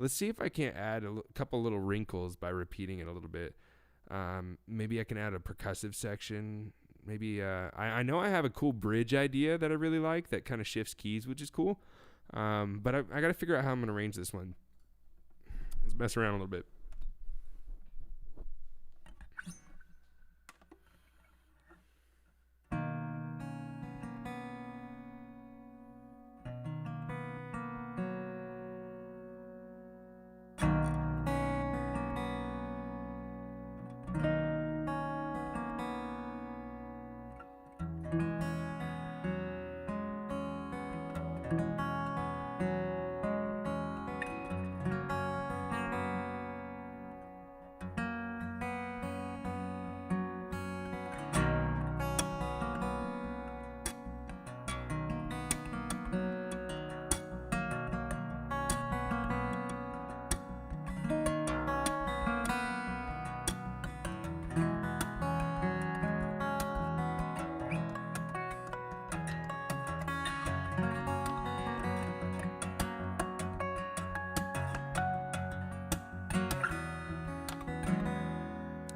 see if I can't add a couple little wrinkles by repeating it a little bit. Maybe I can add a percussive section. Maybe I know I have a cool bridge idea that I really like that kind of shifts keys, which is cool. But I got to figure out how I'm going to arrange this one. Let's mess around a little bit.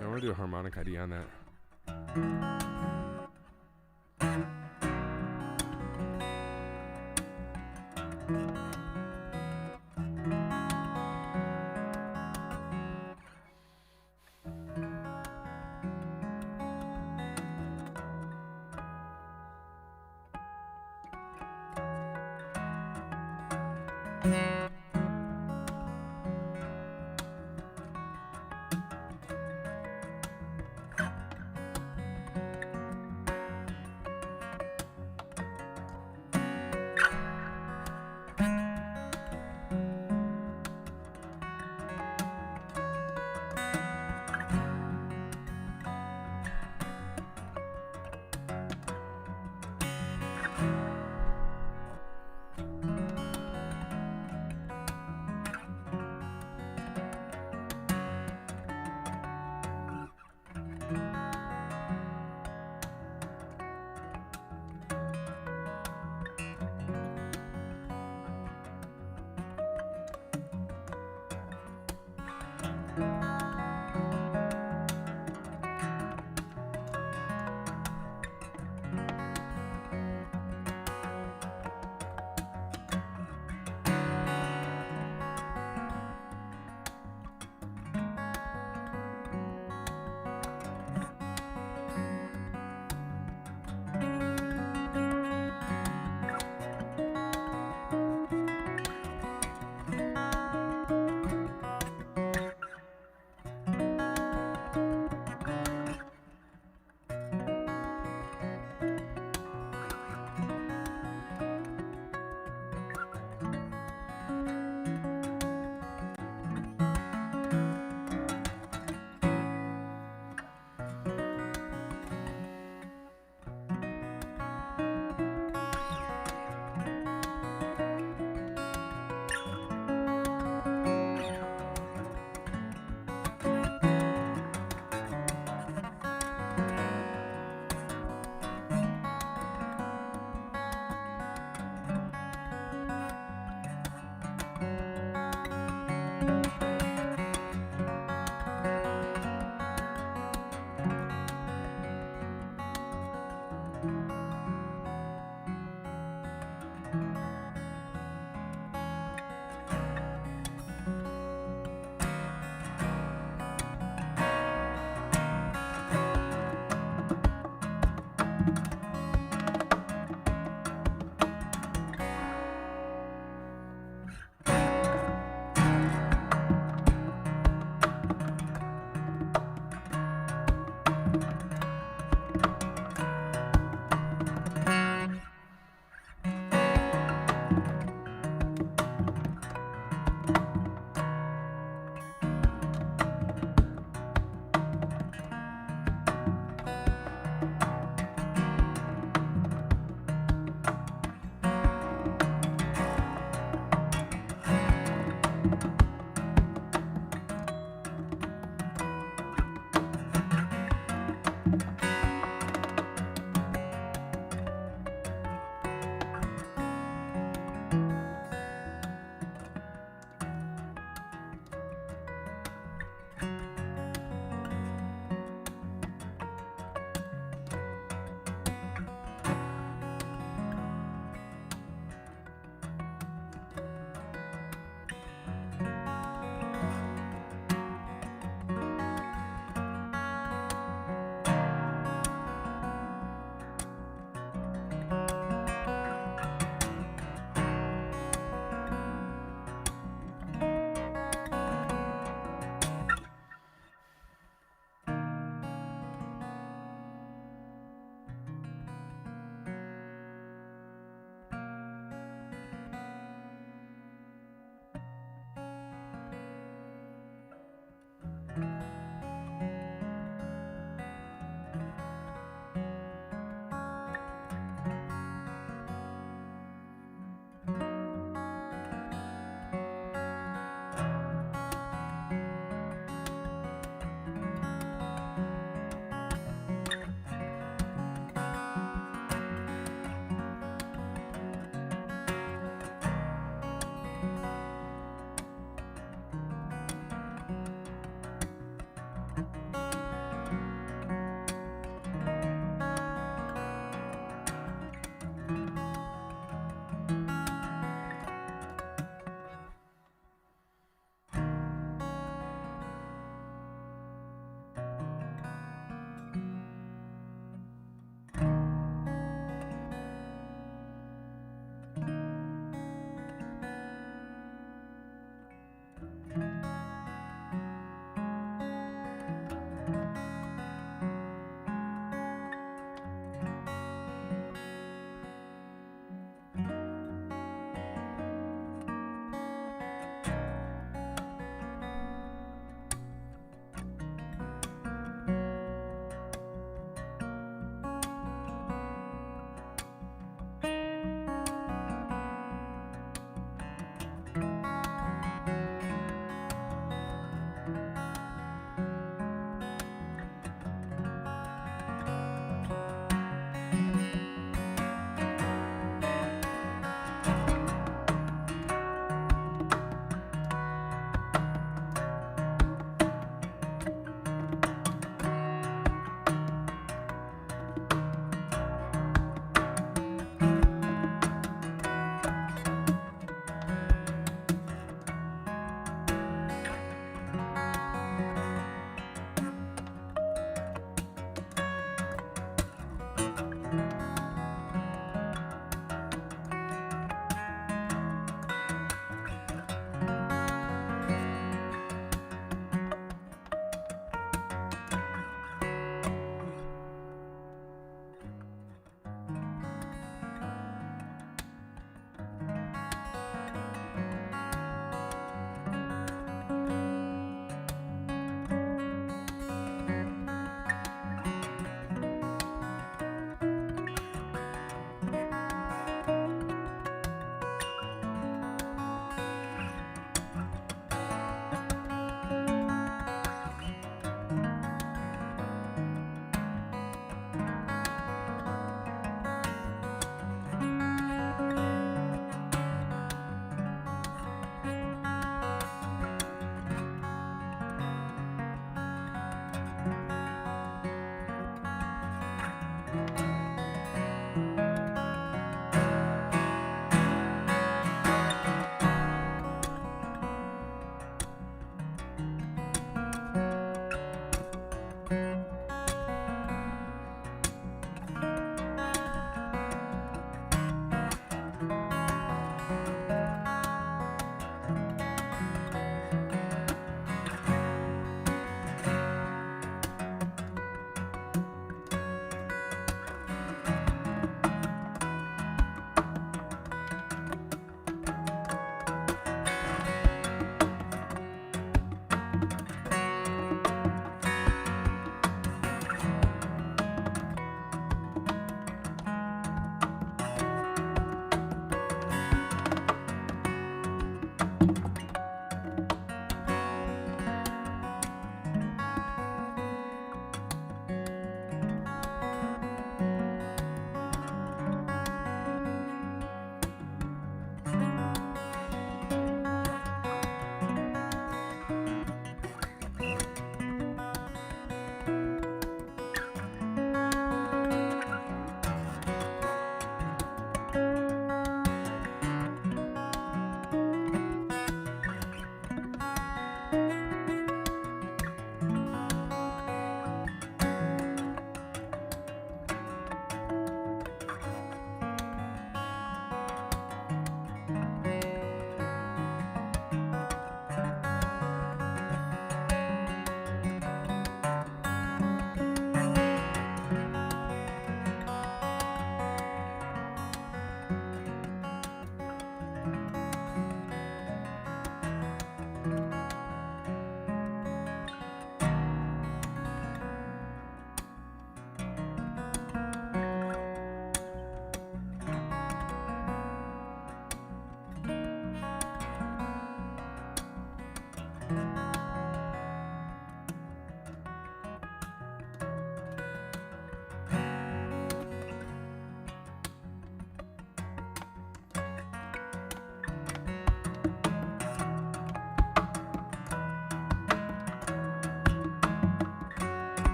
I want to do a harmonic idea on that.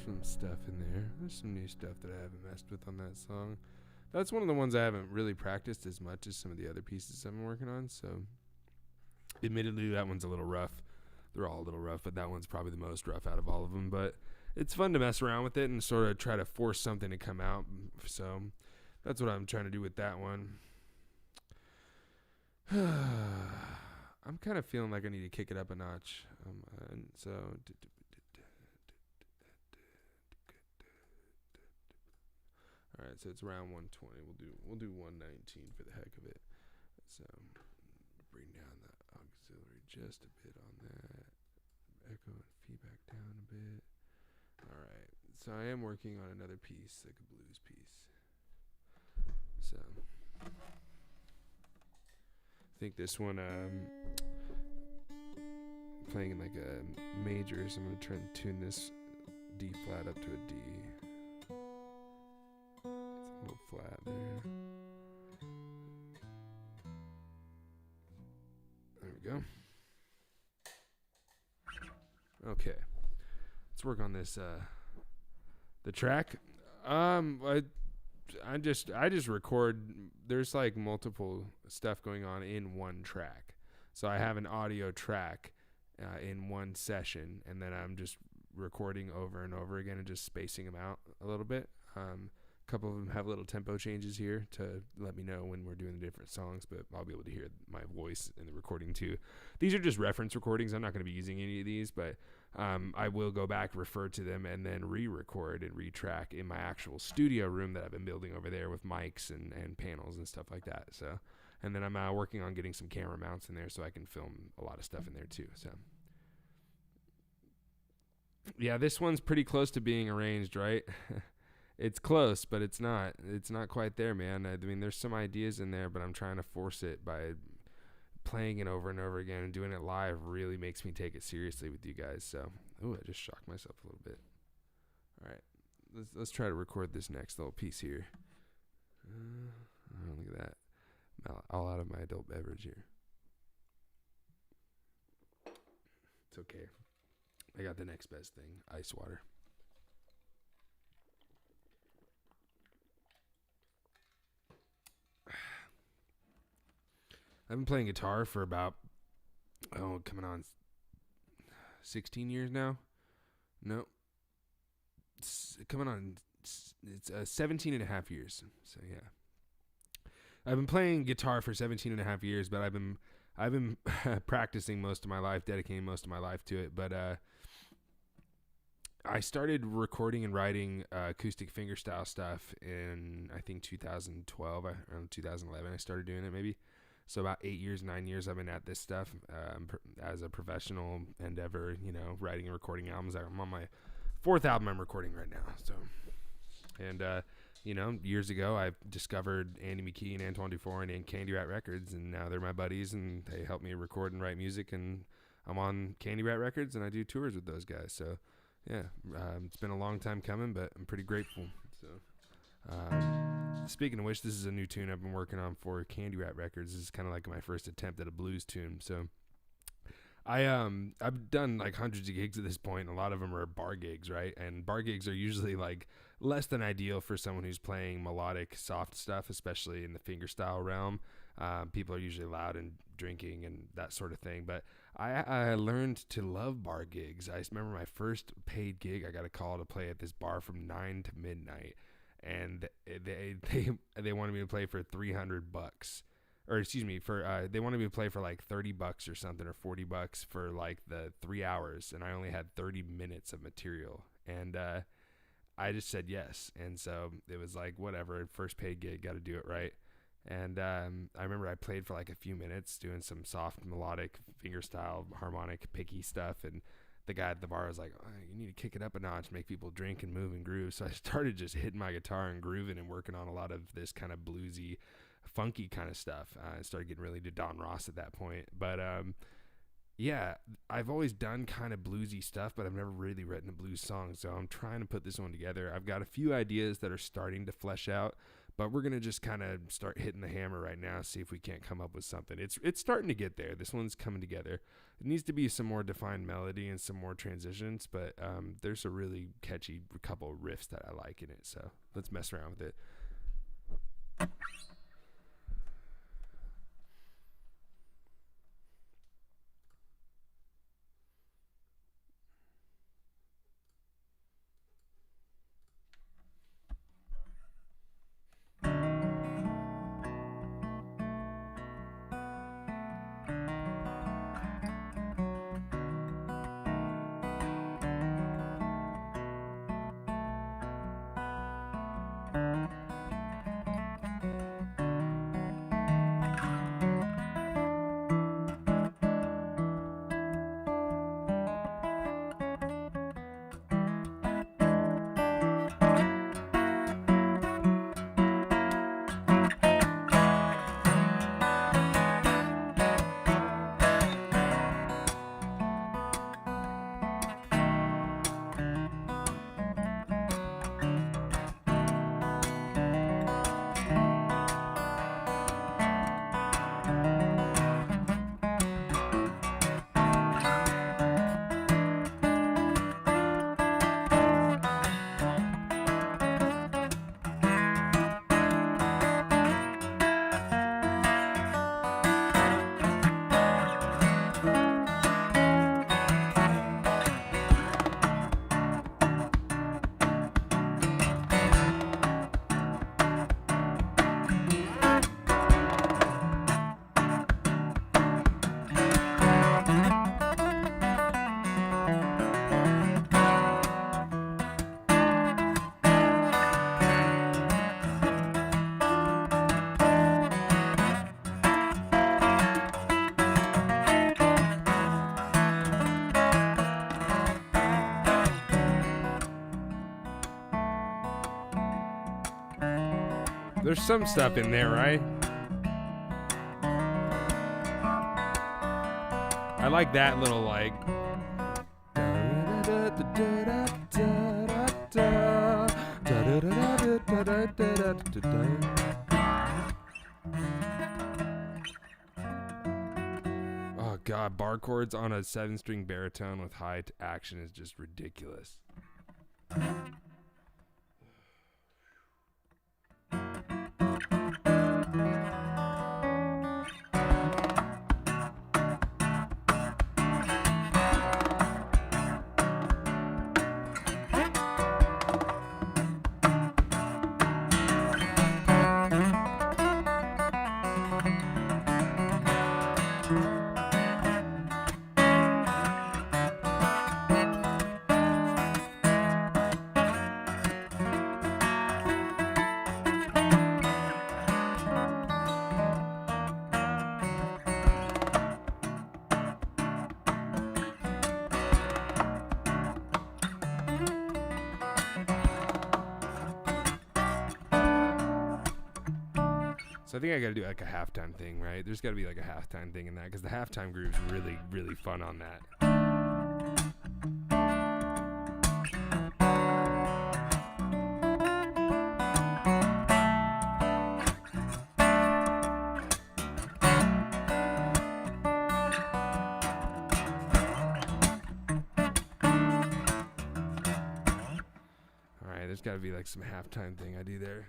some stuff in there. There's some new stuff that I haven't messed with on that song. That's one of the ones I haven't really practiced as much as some of the other pieces I've been working on. So, admittedly, that one's a little rough. They're all a little rough, but that one's probably the most rough out of all of them. But it's fun to mess around with it and sort of try to force something to come out. So, that's what I'm trying to do with that one. I'm kind of feeling like I need to kick it up a notch. So... All right, so it's around 120. We'll do 119 for the heck of it. So bring down the auxiliary just a bit on that. Echo and feedback down a bit. All right, so I am working on another piece, like a blues piece. So I think this one playing in like a major, so I'm gonna try and tune this D flat up to a D. A little flat there. There we go. Okay, let's work on this. The track. I just record. There's like multiple stuff going on in one track, so I have an audio track in one session, and then I'm just recording over and over again and just spacing them out a little bit. A couple of them have little tempo changes here to let me know when we're doing the different songs, but I'll be able to hear my voice in the recording too. These are just reference recordings. I'm not going to be using any of these, but I will go back, refer to them, and then re-record and retrack in my actual studio room that I've been building over there with mics and panels and stuff like that. So, and then I'm working on getting some camera mounts in there so I can film a lot of stuff in there too. So, yeah, this one's pretty close to being arranged, right? It's close, but it's not quite there, man. I mean, there's some ideas in there, but I'm trying to force it by playing it over and over again, and doing it live really makes me take it seriously with you guys. So, I just shocked myself a little bit. All right, let's try to record this next little piece here. Look at that. I'm all out of my adult beverage here. It's okay. I got the next best thing, ice water. I've been playing guitar for about, coming on 16 years now. No. It's coming on, it's 17 and a half years. So, yeah. I've been playing guitar for 17 and a half years, but I've been practicing most of my life, dedicating most of my life to it. But I started recording and writing acoustic fingerstyle stuff in, I think, 2012, around 2011. I started doing it maybe. So about 9 years I've been at this stuff as a professional endeavor, writing and recording albums. I'm on my 4th album I'm recording right now. So, and, years ago I discovered Andy McKee and Antoine Dufour and Candy Rat Records, and now they're my buddies, and they help me record and write music, and I'm on Candy Rat Records, and I do tours with those guys. So, yeah, it's been a long time coming, but I'm pretty grateful. So, speaking of which, this is a new tune I've been working on for Candy Rat Records. This is kind of like my first attempt at a blues tune. So I've done like hundreds of gigs at this point, and a lot of them are bar gigs, right? And bar gigs are usually like less than ideal for someone who's playing melodic, soft stuff, especially in the fingerstyle realm. People are usually loud and drinking and that sort of thing. But I learned to love bar gigs. I remember my first paid gig. I got a call to play at this bar from 9 to midnight. And they wanted me to play for $300, or excuse me, they wanted me to play for like $30 or something, or $40 for like the 3 hours, and I only had 30 minutes of material, and I just said yes, and so it was like whatever, first paid gig, got to do it right, and I remember I played for like a few minutes doing some soft melodic fingerstyle harmonic picky stuff, and the guy at the bar was like, you need to kick it up a notch, make people drink and move and groove. So I started just hitting my guitar and grooving and working on a lot of this kind of bluesy, funky kind of stuff. I started getting really to Don Ross at that point. But yeah, I've always done kind of bluesy stuff, but I've never really written a blues song. So I'm trying to put this one together. I've got a few ideas that are starting to flesh out, But we're gonna just kind of start hitting the hammer right now, see if we can't come up with something. It's starting to get there. This one's coming together. It needs to be some more defined melody and some more transitions, but there's a really catchy couple of riffs that I like in it. So let's mess around with it. There's some stuff in there, right? I like that little like. Oh god, bar chords on a 7-string baritone with high action is just ridiculous. So I think I got to do like a halftime thing, right? There's got to be like a halftime thing in that because the halftime groove is really, really fun on that. All right, there's got to be like some halftime thing I do there.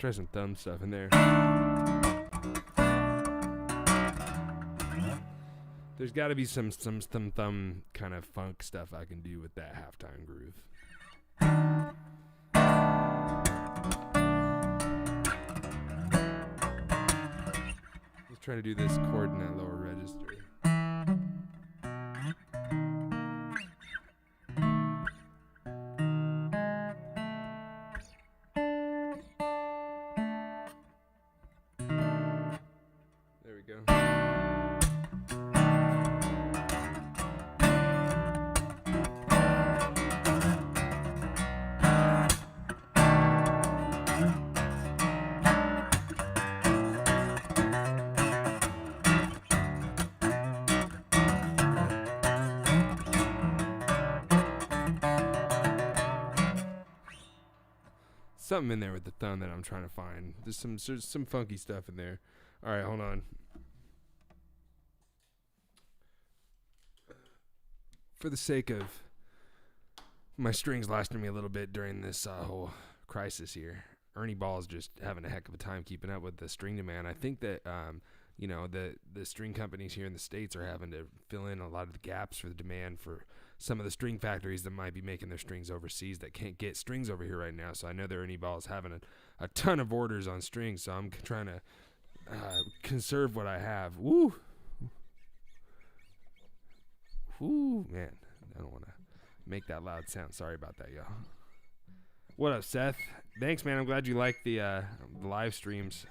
try some thumb stuff in there. There's got to be some thumb kind of funk stuff I can do with that halftime groove. Let's try to do this chord in that lower register. There we go. Something in there with the thumb that I'm trying to find. There's some funky stuff in there. All right, hold on. For the sake of my strings lasting me a little bit during this whole crisis here, Ernie Ball's just having a heck of a time keeping up with the string demand. I think that the string companies here in the States are having to fill in a lot of the gaps for the demand for some of the string factories that might be making their strings overseas that can't get strings over here right now. So I know that Ernie Ball is having a ton of orders on strings, so I'm trying to conserve what I have. Woo, man, I don't want to make that loud sound. Sorry about that, y'all. What up, Seth? Thanks, man. I'm glad you liked the live streams.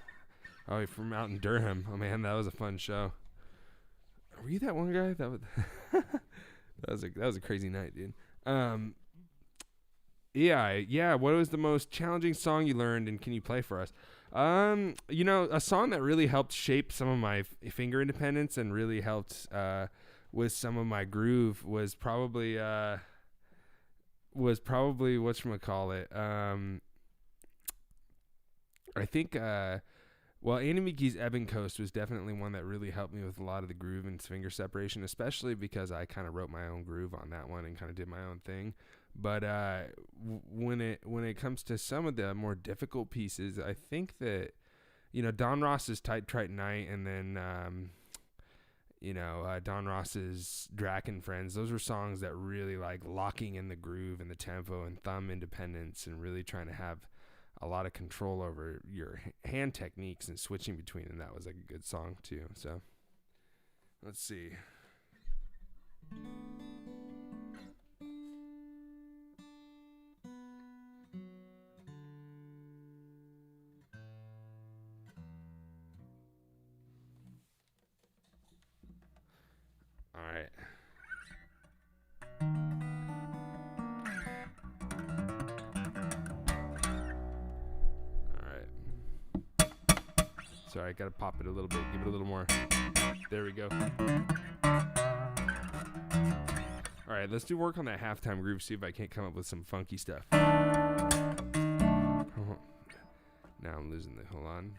Oh, from out in Durham. Oh man, that was a fun show. Were you that one guy? That was that was a crazy night, dude. Yeah. What was the most challenging song you learned, and can you play for us? A song that really helped shape some of my finger independence and really helped with some of my groove was probably whatchamacallit. I think Andy Mickey's Ebon Coast was definitely one that really helped me with a lot of the groove and finger separation, especially because I kind of wrote my own groove on that one and kind of did my own thing. But when it comes to some of the more difficult pieces, I think that Don Ross's Tight Trite Night and then Don Ross's Drac and Friends, those were songs that really like locking in the groove and the tempo and thumb independence and really trying to have a lot of control over your hand techniques and switching between them. That was like a good song too. So let's see. All right. Sorry, I gotta pop it a little bit, give it a little more. There we go. All right, let's do work on that halftime groove, see if I can't come up with some funky stuff. Now I'm losing the, hold on.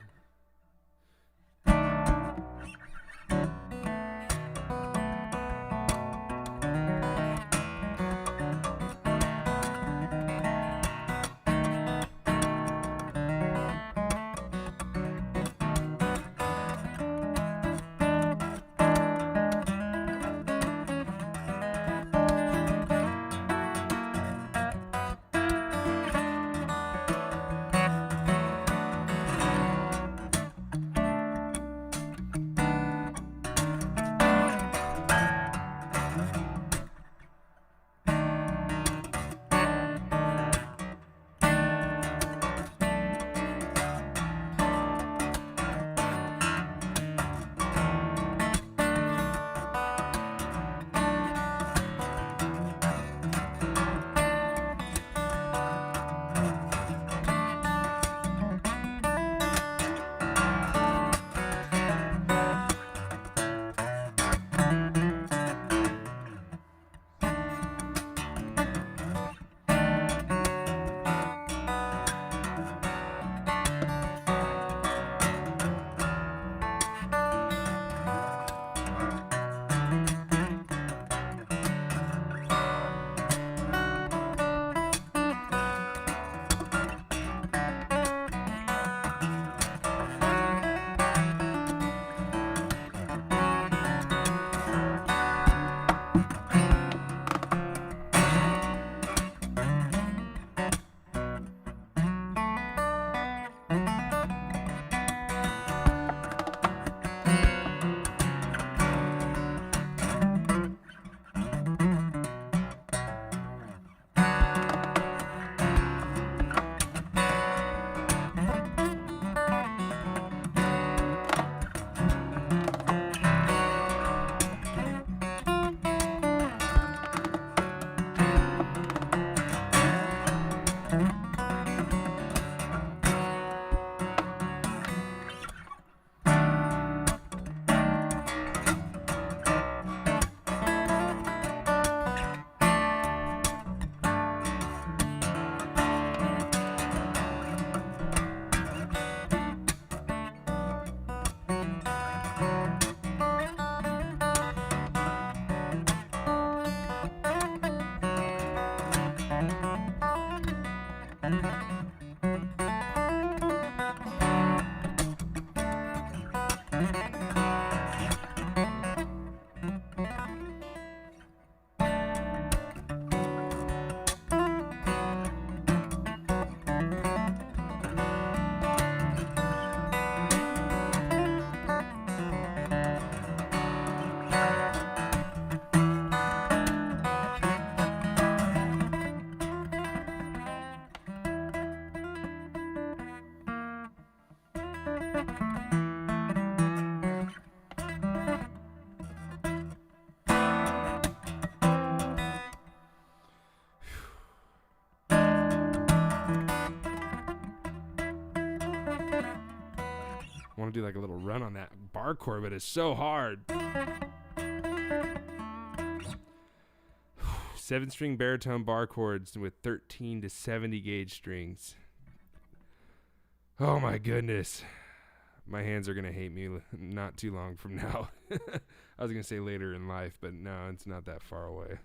I want to do like a little run on that bar chord, but it's so hard. 7-string baritone bar chords with 13 to 70 gauge strings. Oh my goodness. My hands are going to hate me not too long from now. I was going to say later in life, but no, it's not that far away.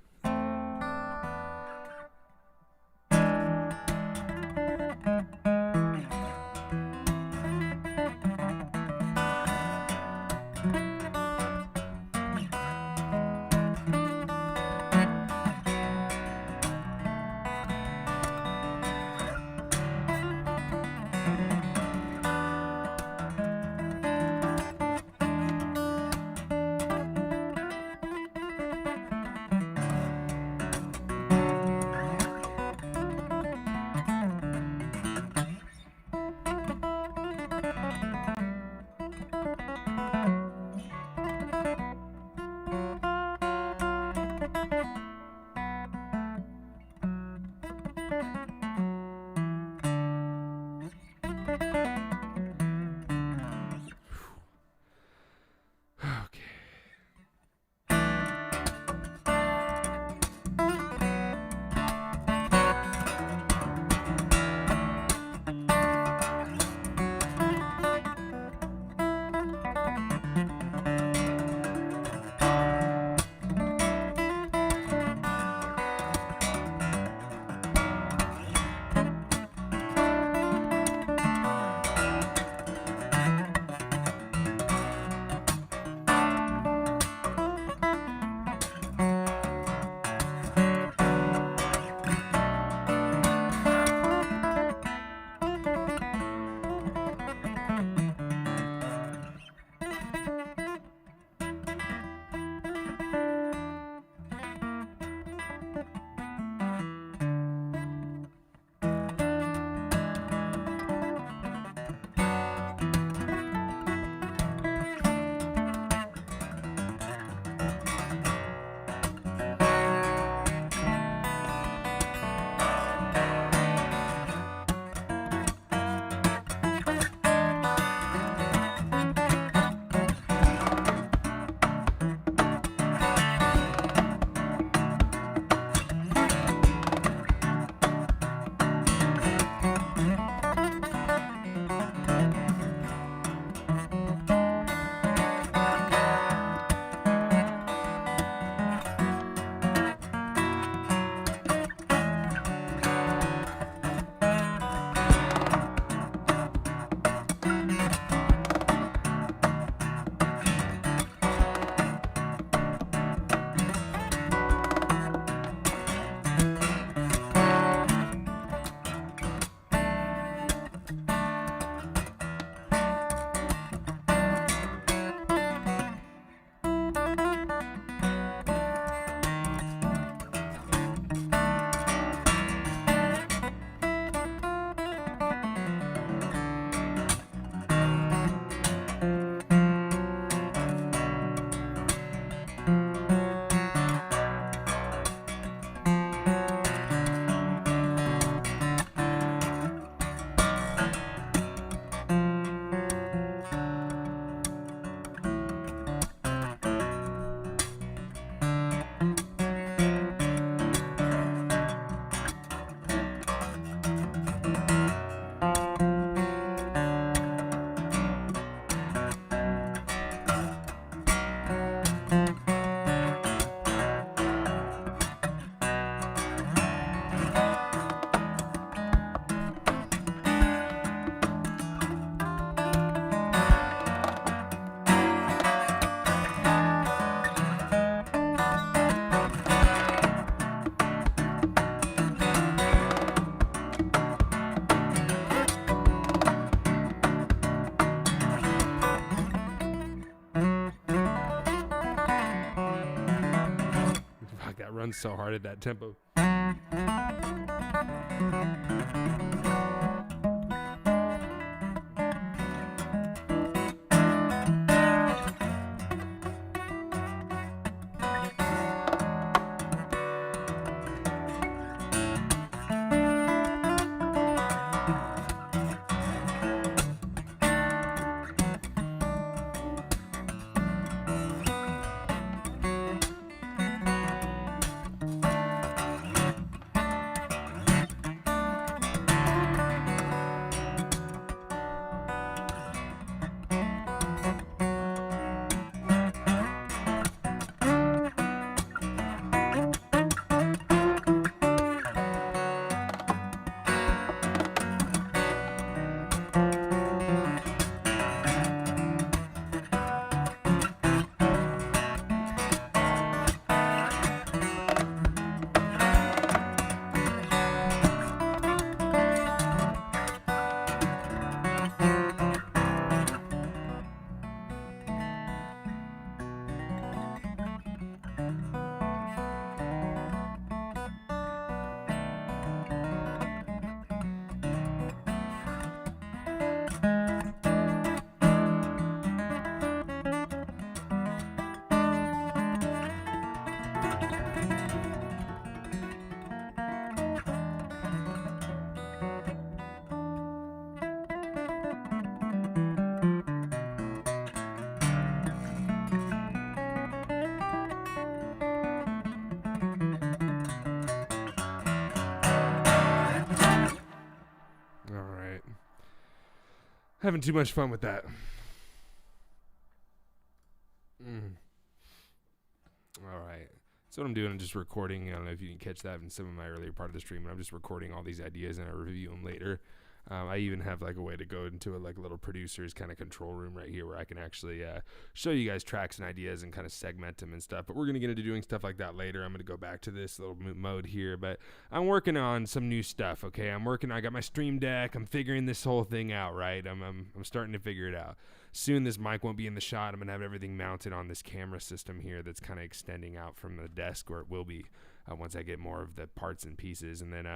Runs so hard at that tempo. Having too much fun with that. All right. So what I'm doing, I'm just recording. I don't know if you can catch that in some of my earlier part of the stream, but I'm just recording all these ideas and I review them later. I even have like a way to go into a like little producer's kind of control room right here where I can actually show you guys tracks and ideas and kind of segment them and stuff. But we're going to get into doing stuff like that later. I'm going to go back to this little mode here, but I'm working on some new stuff. Okay. I got my Stream Deck. I'm figuring this whole thing out, right? I'm starting to figure it out. Soon this mic won't be in the shot. I'm going to have everything mounted on this camera system here that's kind of extending out from the desk where it will be once I get more of the parts and pieces. And then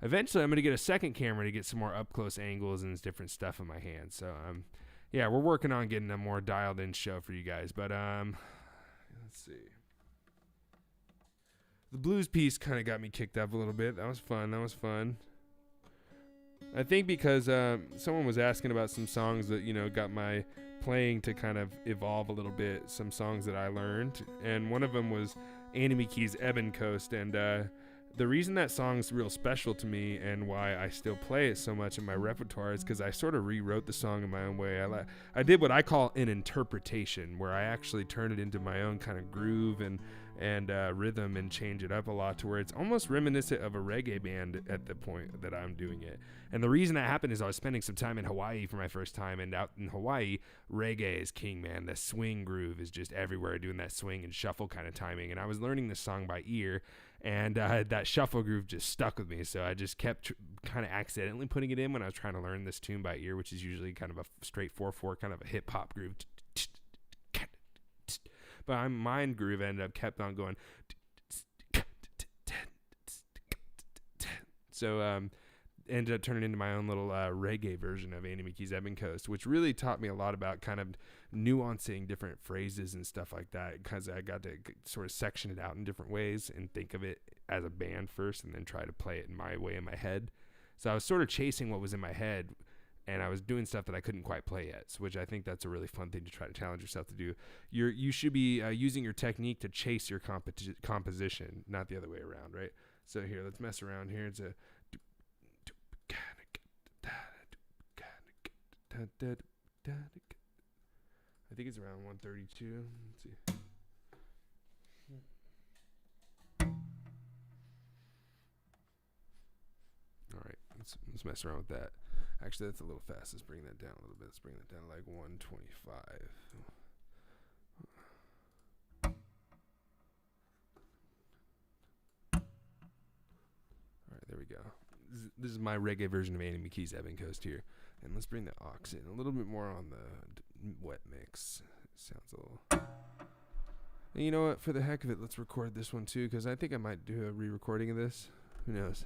eventually I'm going to get a second camera to get some more up-close angles and different stuff in my hand. So, yeah, we're working on getting a more dialed-in show for you guys. But let's see. The blues piece kind of got me kicked up a little bit. That was fun. I think because someone was asking about some songs that, got my playing to kind of evolve a little bit, some songs that I learned. And one of them was Andy McKee's Ebon Coast. And the reason that song's real special to me and why I still play it so much in my repertoire is because I sort of rewrote the song in my own way. I did what I call an interpretation, where I actually turned it into my own kind of groove and rhythm and change it up a lot to where it's almost reminiscent of a reggae band at the point that I'm doing it. And the reason that happened is I was spending some time in Hawaii for my first time, and out in Hawaii, reggae is king, man. The swing groove is just everywhere, doing that swing and shuffle kind of timing. And I was learning this song by ear, and that shuffle groove just stuck with me. So I just kept kind of accidentally putting it in when I was trying to learn this tune by ear, which is usually kind of a straight 4/4 kind of a hip hop groove. But my mind groove ended up kept on going. So ended up turning into my own little reggae version of Andy McKee's Ebon Coast, which really taught me a lot about kind of nuancing different phrases and stuff like that, because I got to sort of section it out in different ways and think of it as a band first and then try to play it in my way in my head. So I was sort of chasing what was in my head, and I was doing stuff that I couldn't quite play yet, which I think that's a really fun thing to try to challenge yourself to do. You should be using your technique to chase your composition, not the other way around, right? So here, let's mess around here. It's a... I think it's around 132. Let's see. All right, let's mess around with that. Actually, that's a little fast. Let's bring that down a little bit. Let's bring that down to like 125. All right, there we go. This is my reggae version of Andy McKee's Ebon Coast here. And let's bring the aux in a little bit more on the wet mix. Sounds a little... And you know what? For the heck of it, let's record this one too, because I think I might do a re-recording of this. Who knows?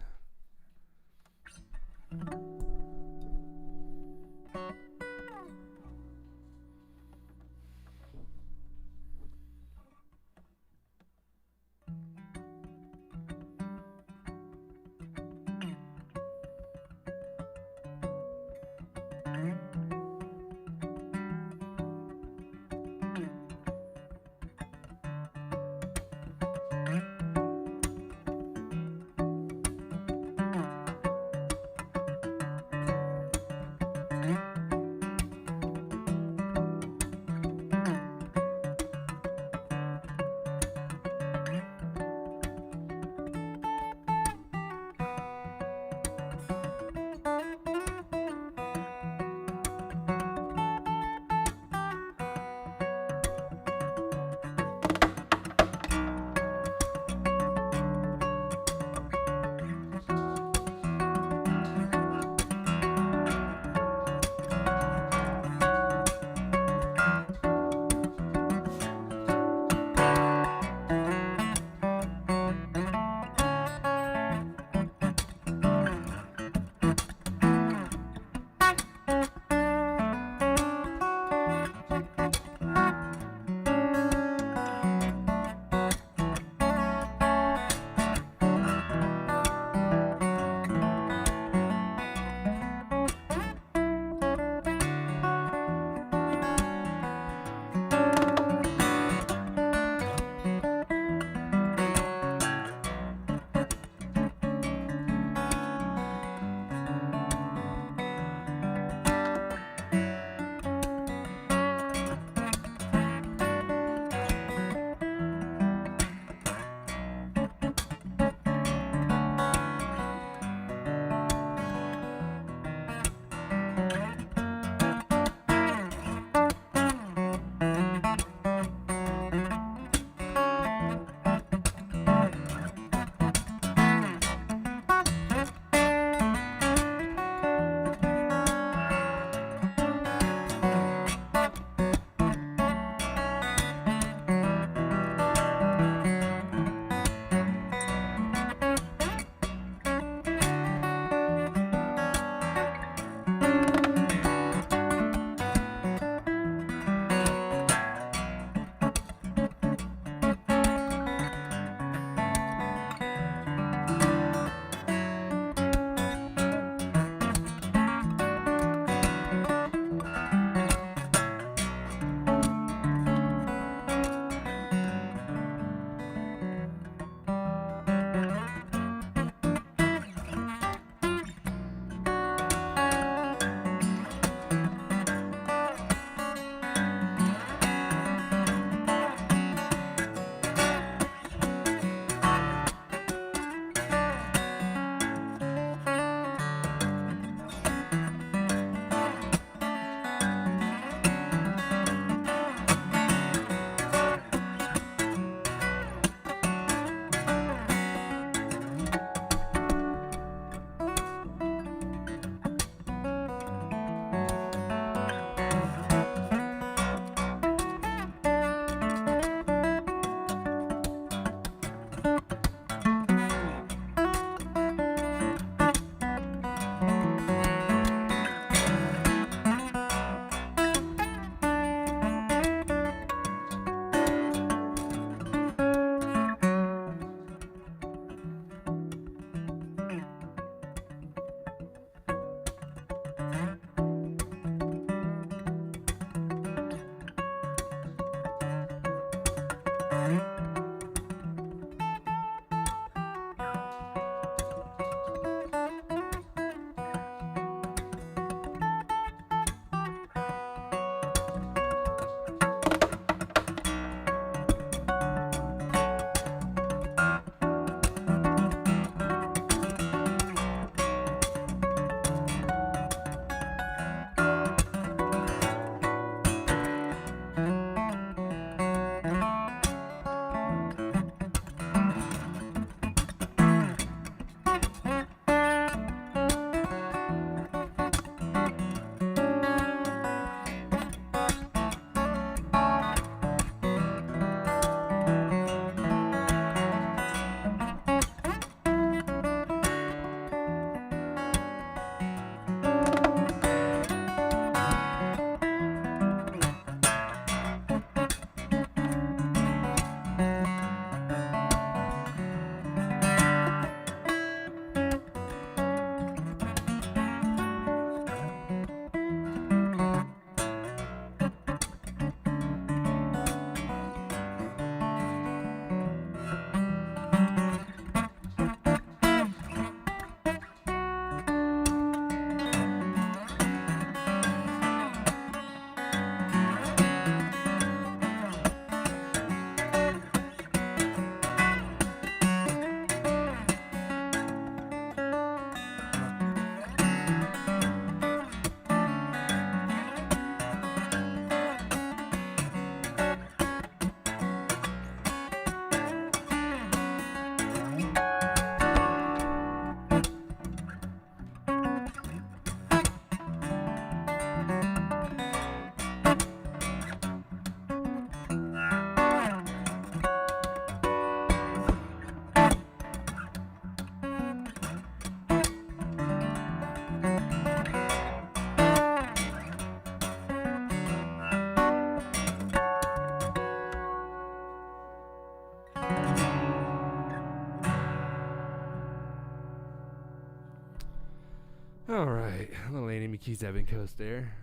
All right, a little Annie McKee's Ebon Coast there.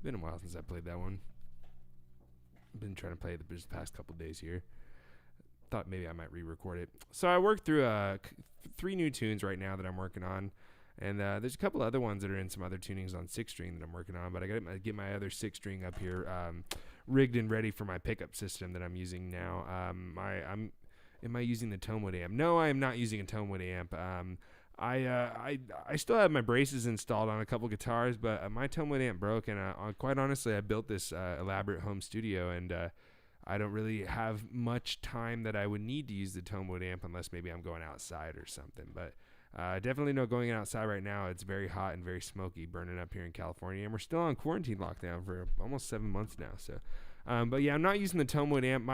Been a while since I played that one. Been trying to play it the past couple days here. Thought maybe I might re-record it. So I worked through 3 new tunes right now that I'm working on, and there's a couple other ones that are in some other tunings on 6-string that I'm working on. But I got to get my other 6-string up here, rigged and ready for my pickup system that I'm using now. Am I using the Tonewood amp? No, I am not using a Tonewood amp. I still have my braces installed on a couple guitars, but my Tonewood amp broke, and quite honestly, I built this elaborate home studio, and I don't really have much time that I would need to use the Tonewood amp unless maybe I'm going outside or something. But definitely no going outside right now. It's very hot and very smoky, burning up here in California, and we're still on quarantine lockdown for almost 7 months now. So. But yeah, I'm not using the Tonewood amp.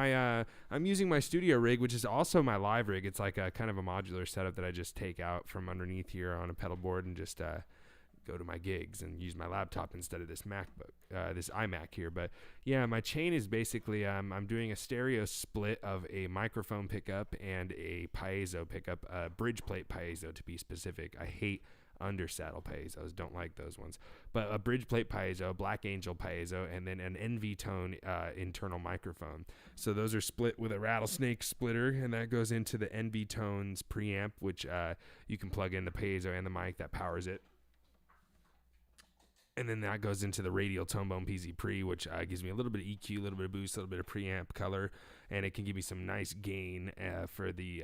I'm using my studio rig, which is also my live rig. It's like a kind of a modular setup that I just take out from underneath here on a pedal board and just go to my gigs and use my laptop instead of this MacBook, this iMac here. But yeah, my chain is basically I'm doing a stereo split of a microphone pickup and a piezo pickup, a bridge plate piezo to be specific. I hate under saddle piezos, don't like those ones, but a bridge plate piezo, Black Angel piezo, and then an NV tone internal microphone. So those are split with a rattlesnake splitter, and that goes into the NV tones preamp, which you can plug in the piezo and the mic that powers it. And then that goes into the radial Tonebone PZ Pre, which gives me a little bit of EQ, a little bit of boost, a little bit of preamp color, and it can give me some nice gain for the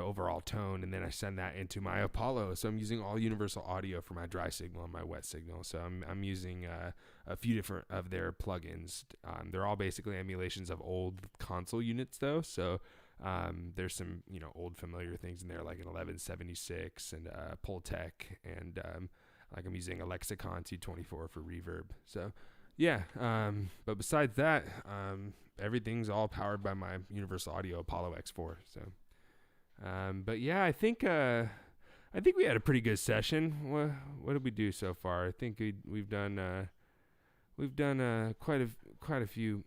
overall tone. And then I send that into my Apollo. So I'm using all universal audio for my dry signal and my wet signal. So I'm using a few different of their plugins. They're all basically emulations of old console units though. So there's some, old familiar things in there like an 1176 and Pultec, and like I'm using a Lexicon 224 for reverb. So yeah, but besides that, everything's all powered by my universal audio Apollo X4. So but yeah, I think we had a pretty good session. What did we do so far? I think we've done quite a few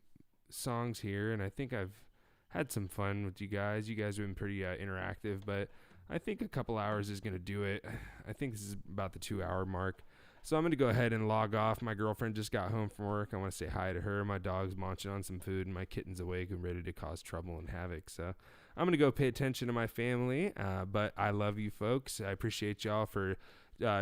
songs here, and I think I've had some fun with you guys. You guys have been pretty interactive, but I think a couple hours is going to do it. I think this is about the 2-hour mark. So I'm going to go ahead and log off. My girlfriend just got home from work. I want to say hi to her. My dog's munching on some food, and my kitten's awake and ready to cause trouble and havoc. So I'm going to go pay attention to my family. But I love you folks. I appreciate y'all for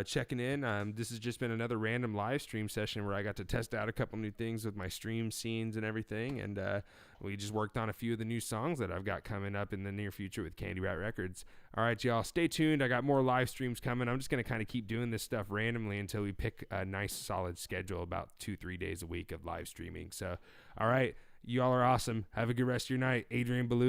checking in. This has just been another random live stream session where I got to test out a couple new things with my stream scenes and everything. And we just worked on a few of the new songs that I've got coming up in the near future with Candy Rat Records. All right, y'all, stay tuned. I got more live streams coming. I'm just going to kind of keep doing this stuff randomly until we pick a nice solid schedule, about 2-3 days a week of live streaming. So, all right, y'all are awesome. Have a good rest of your night. Adrian Ballou.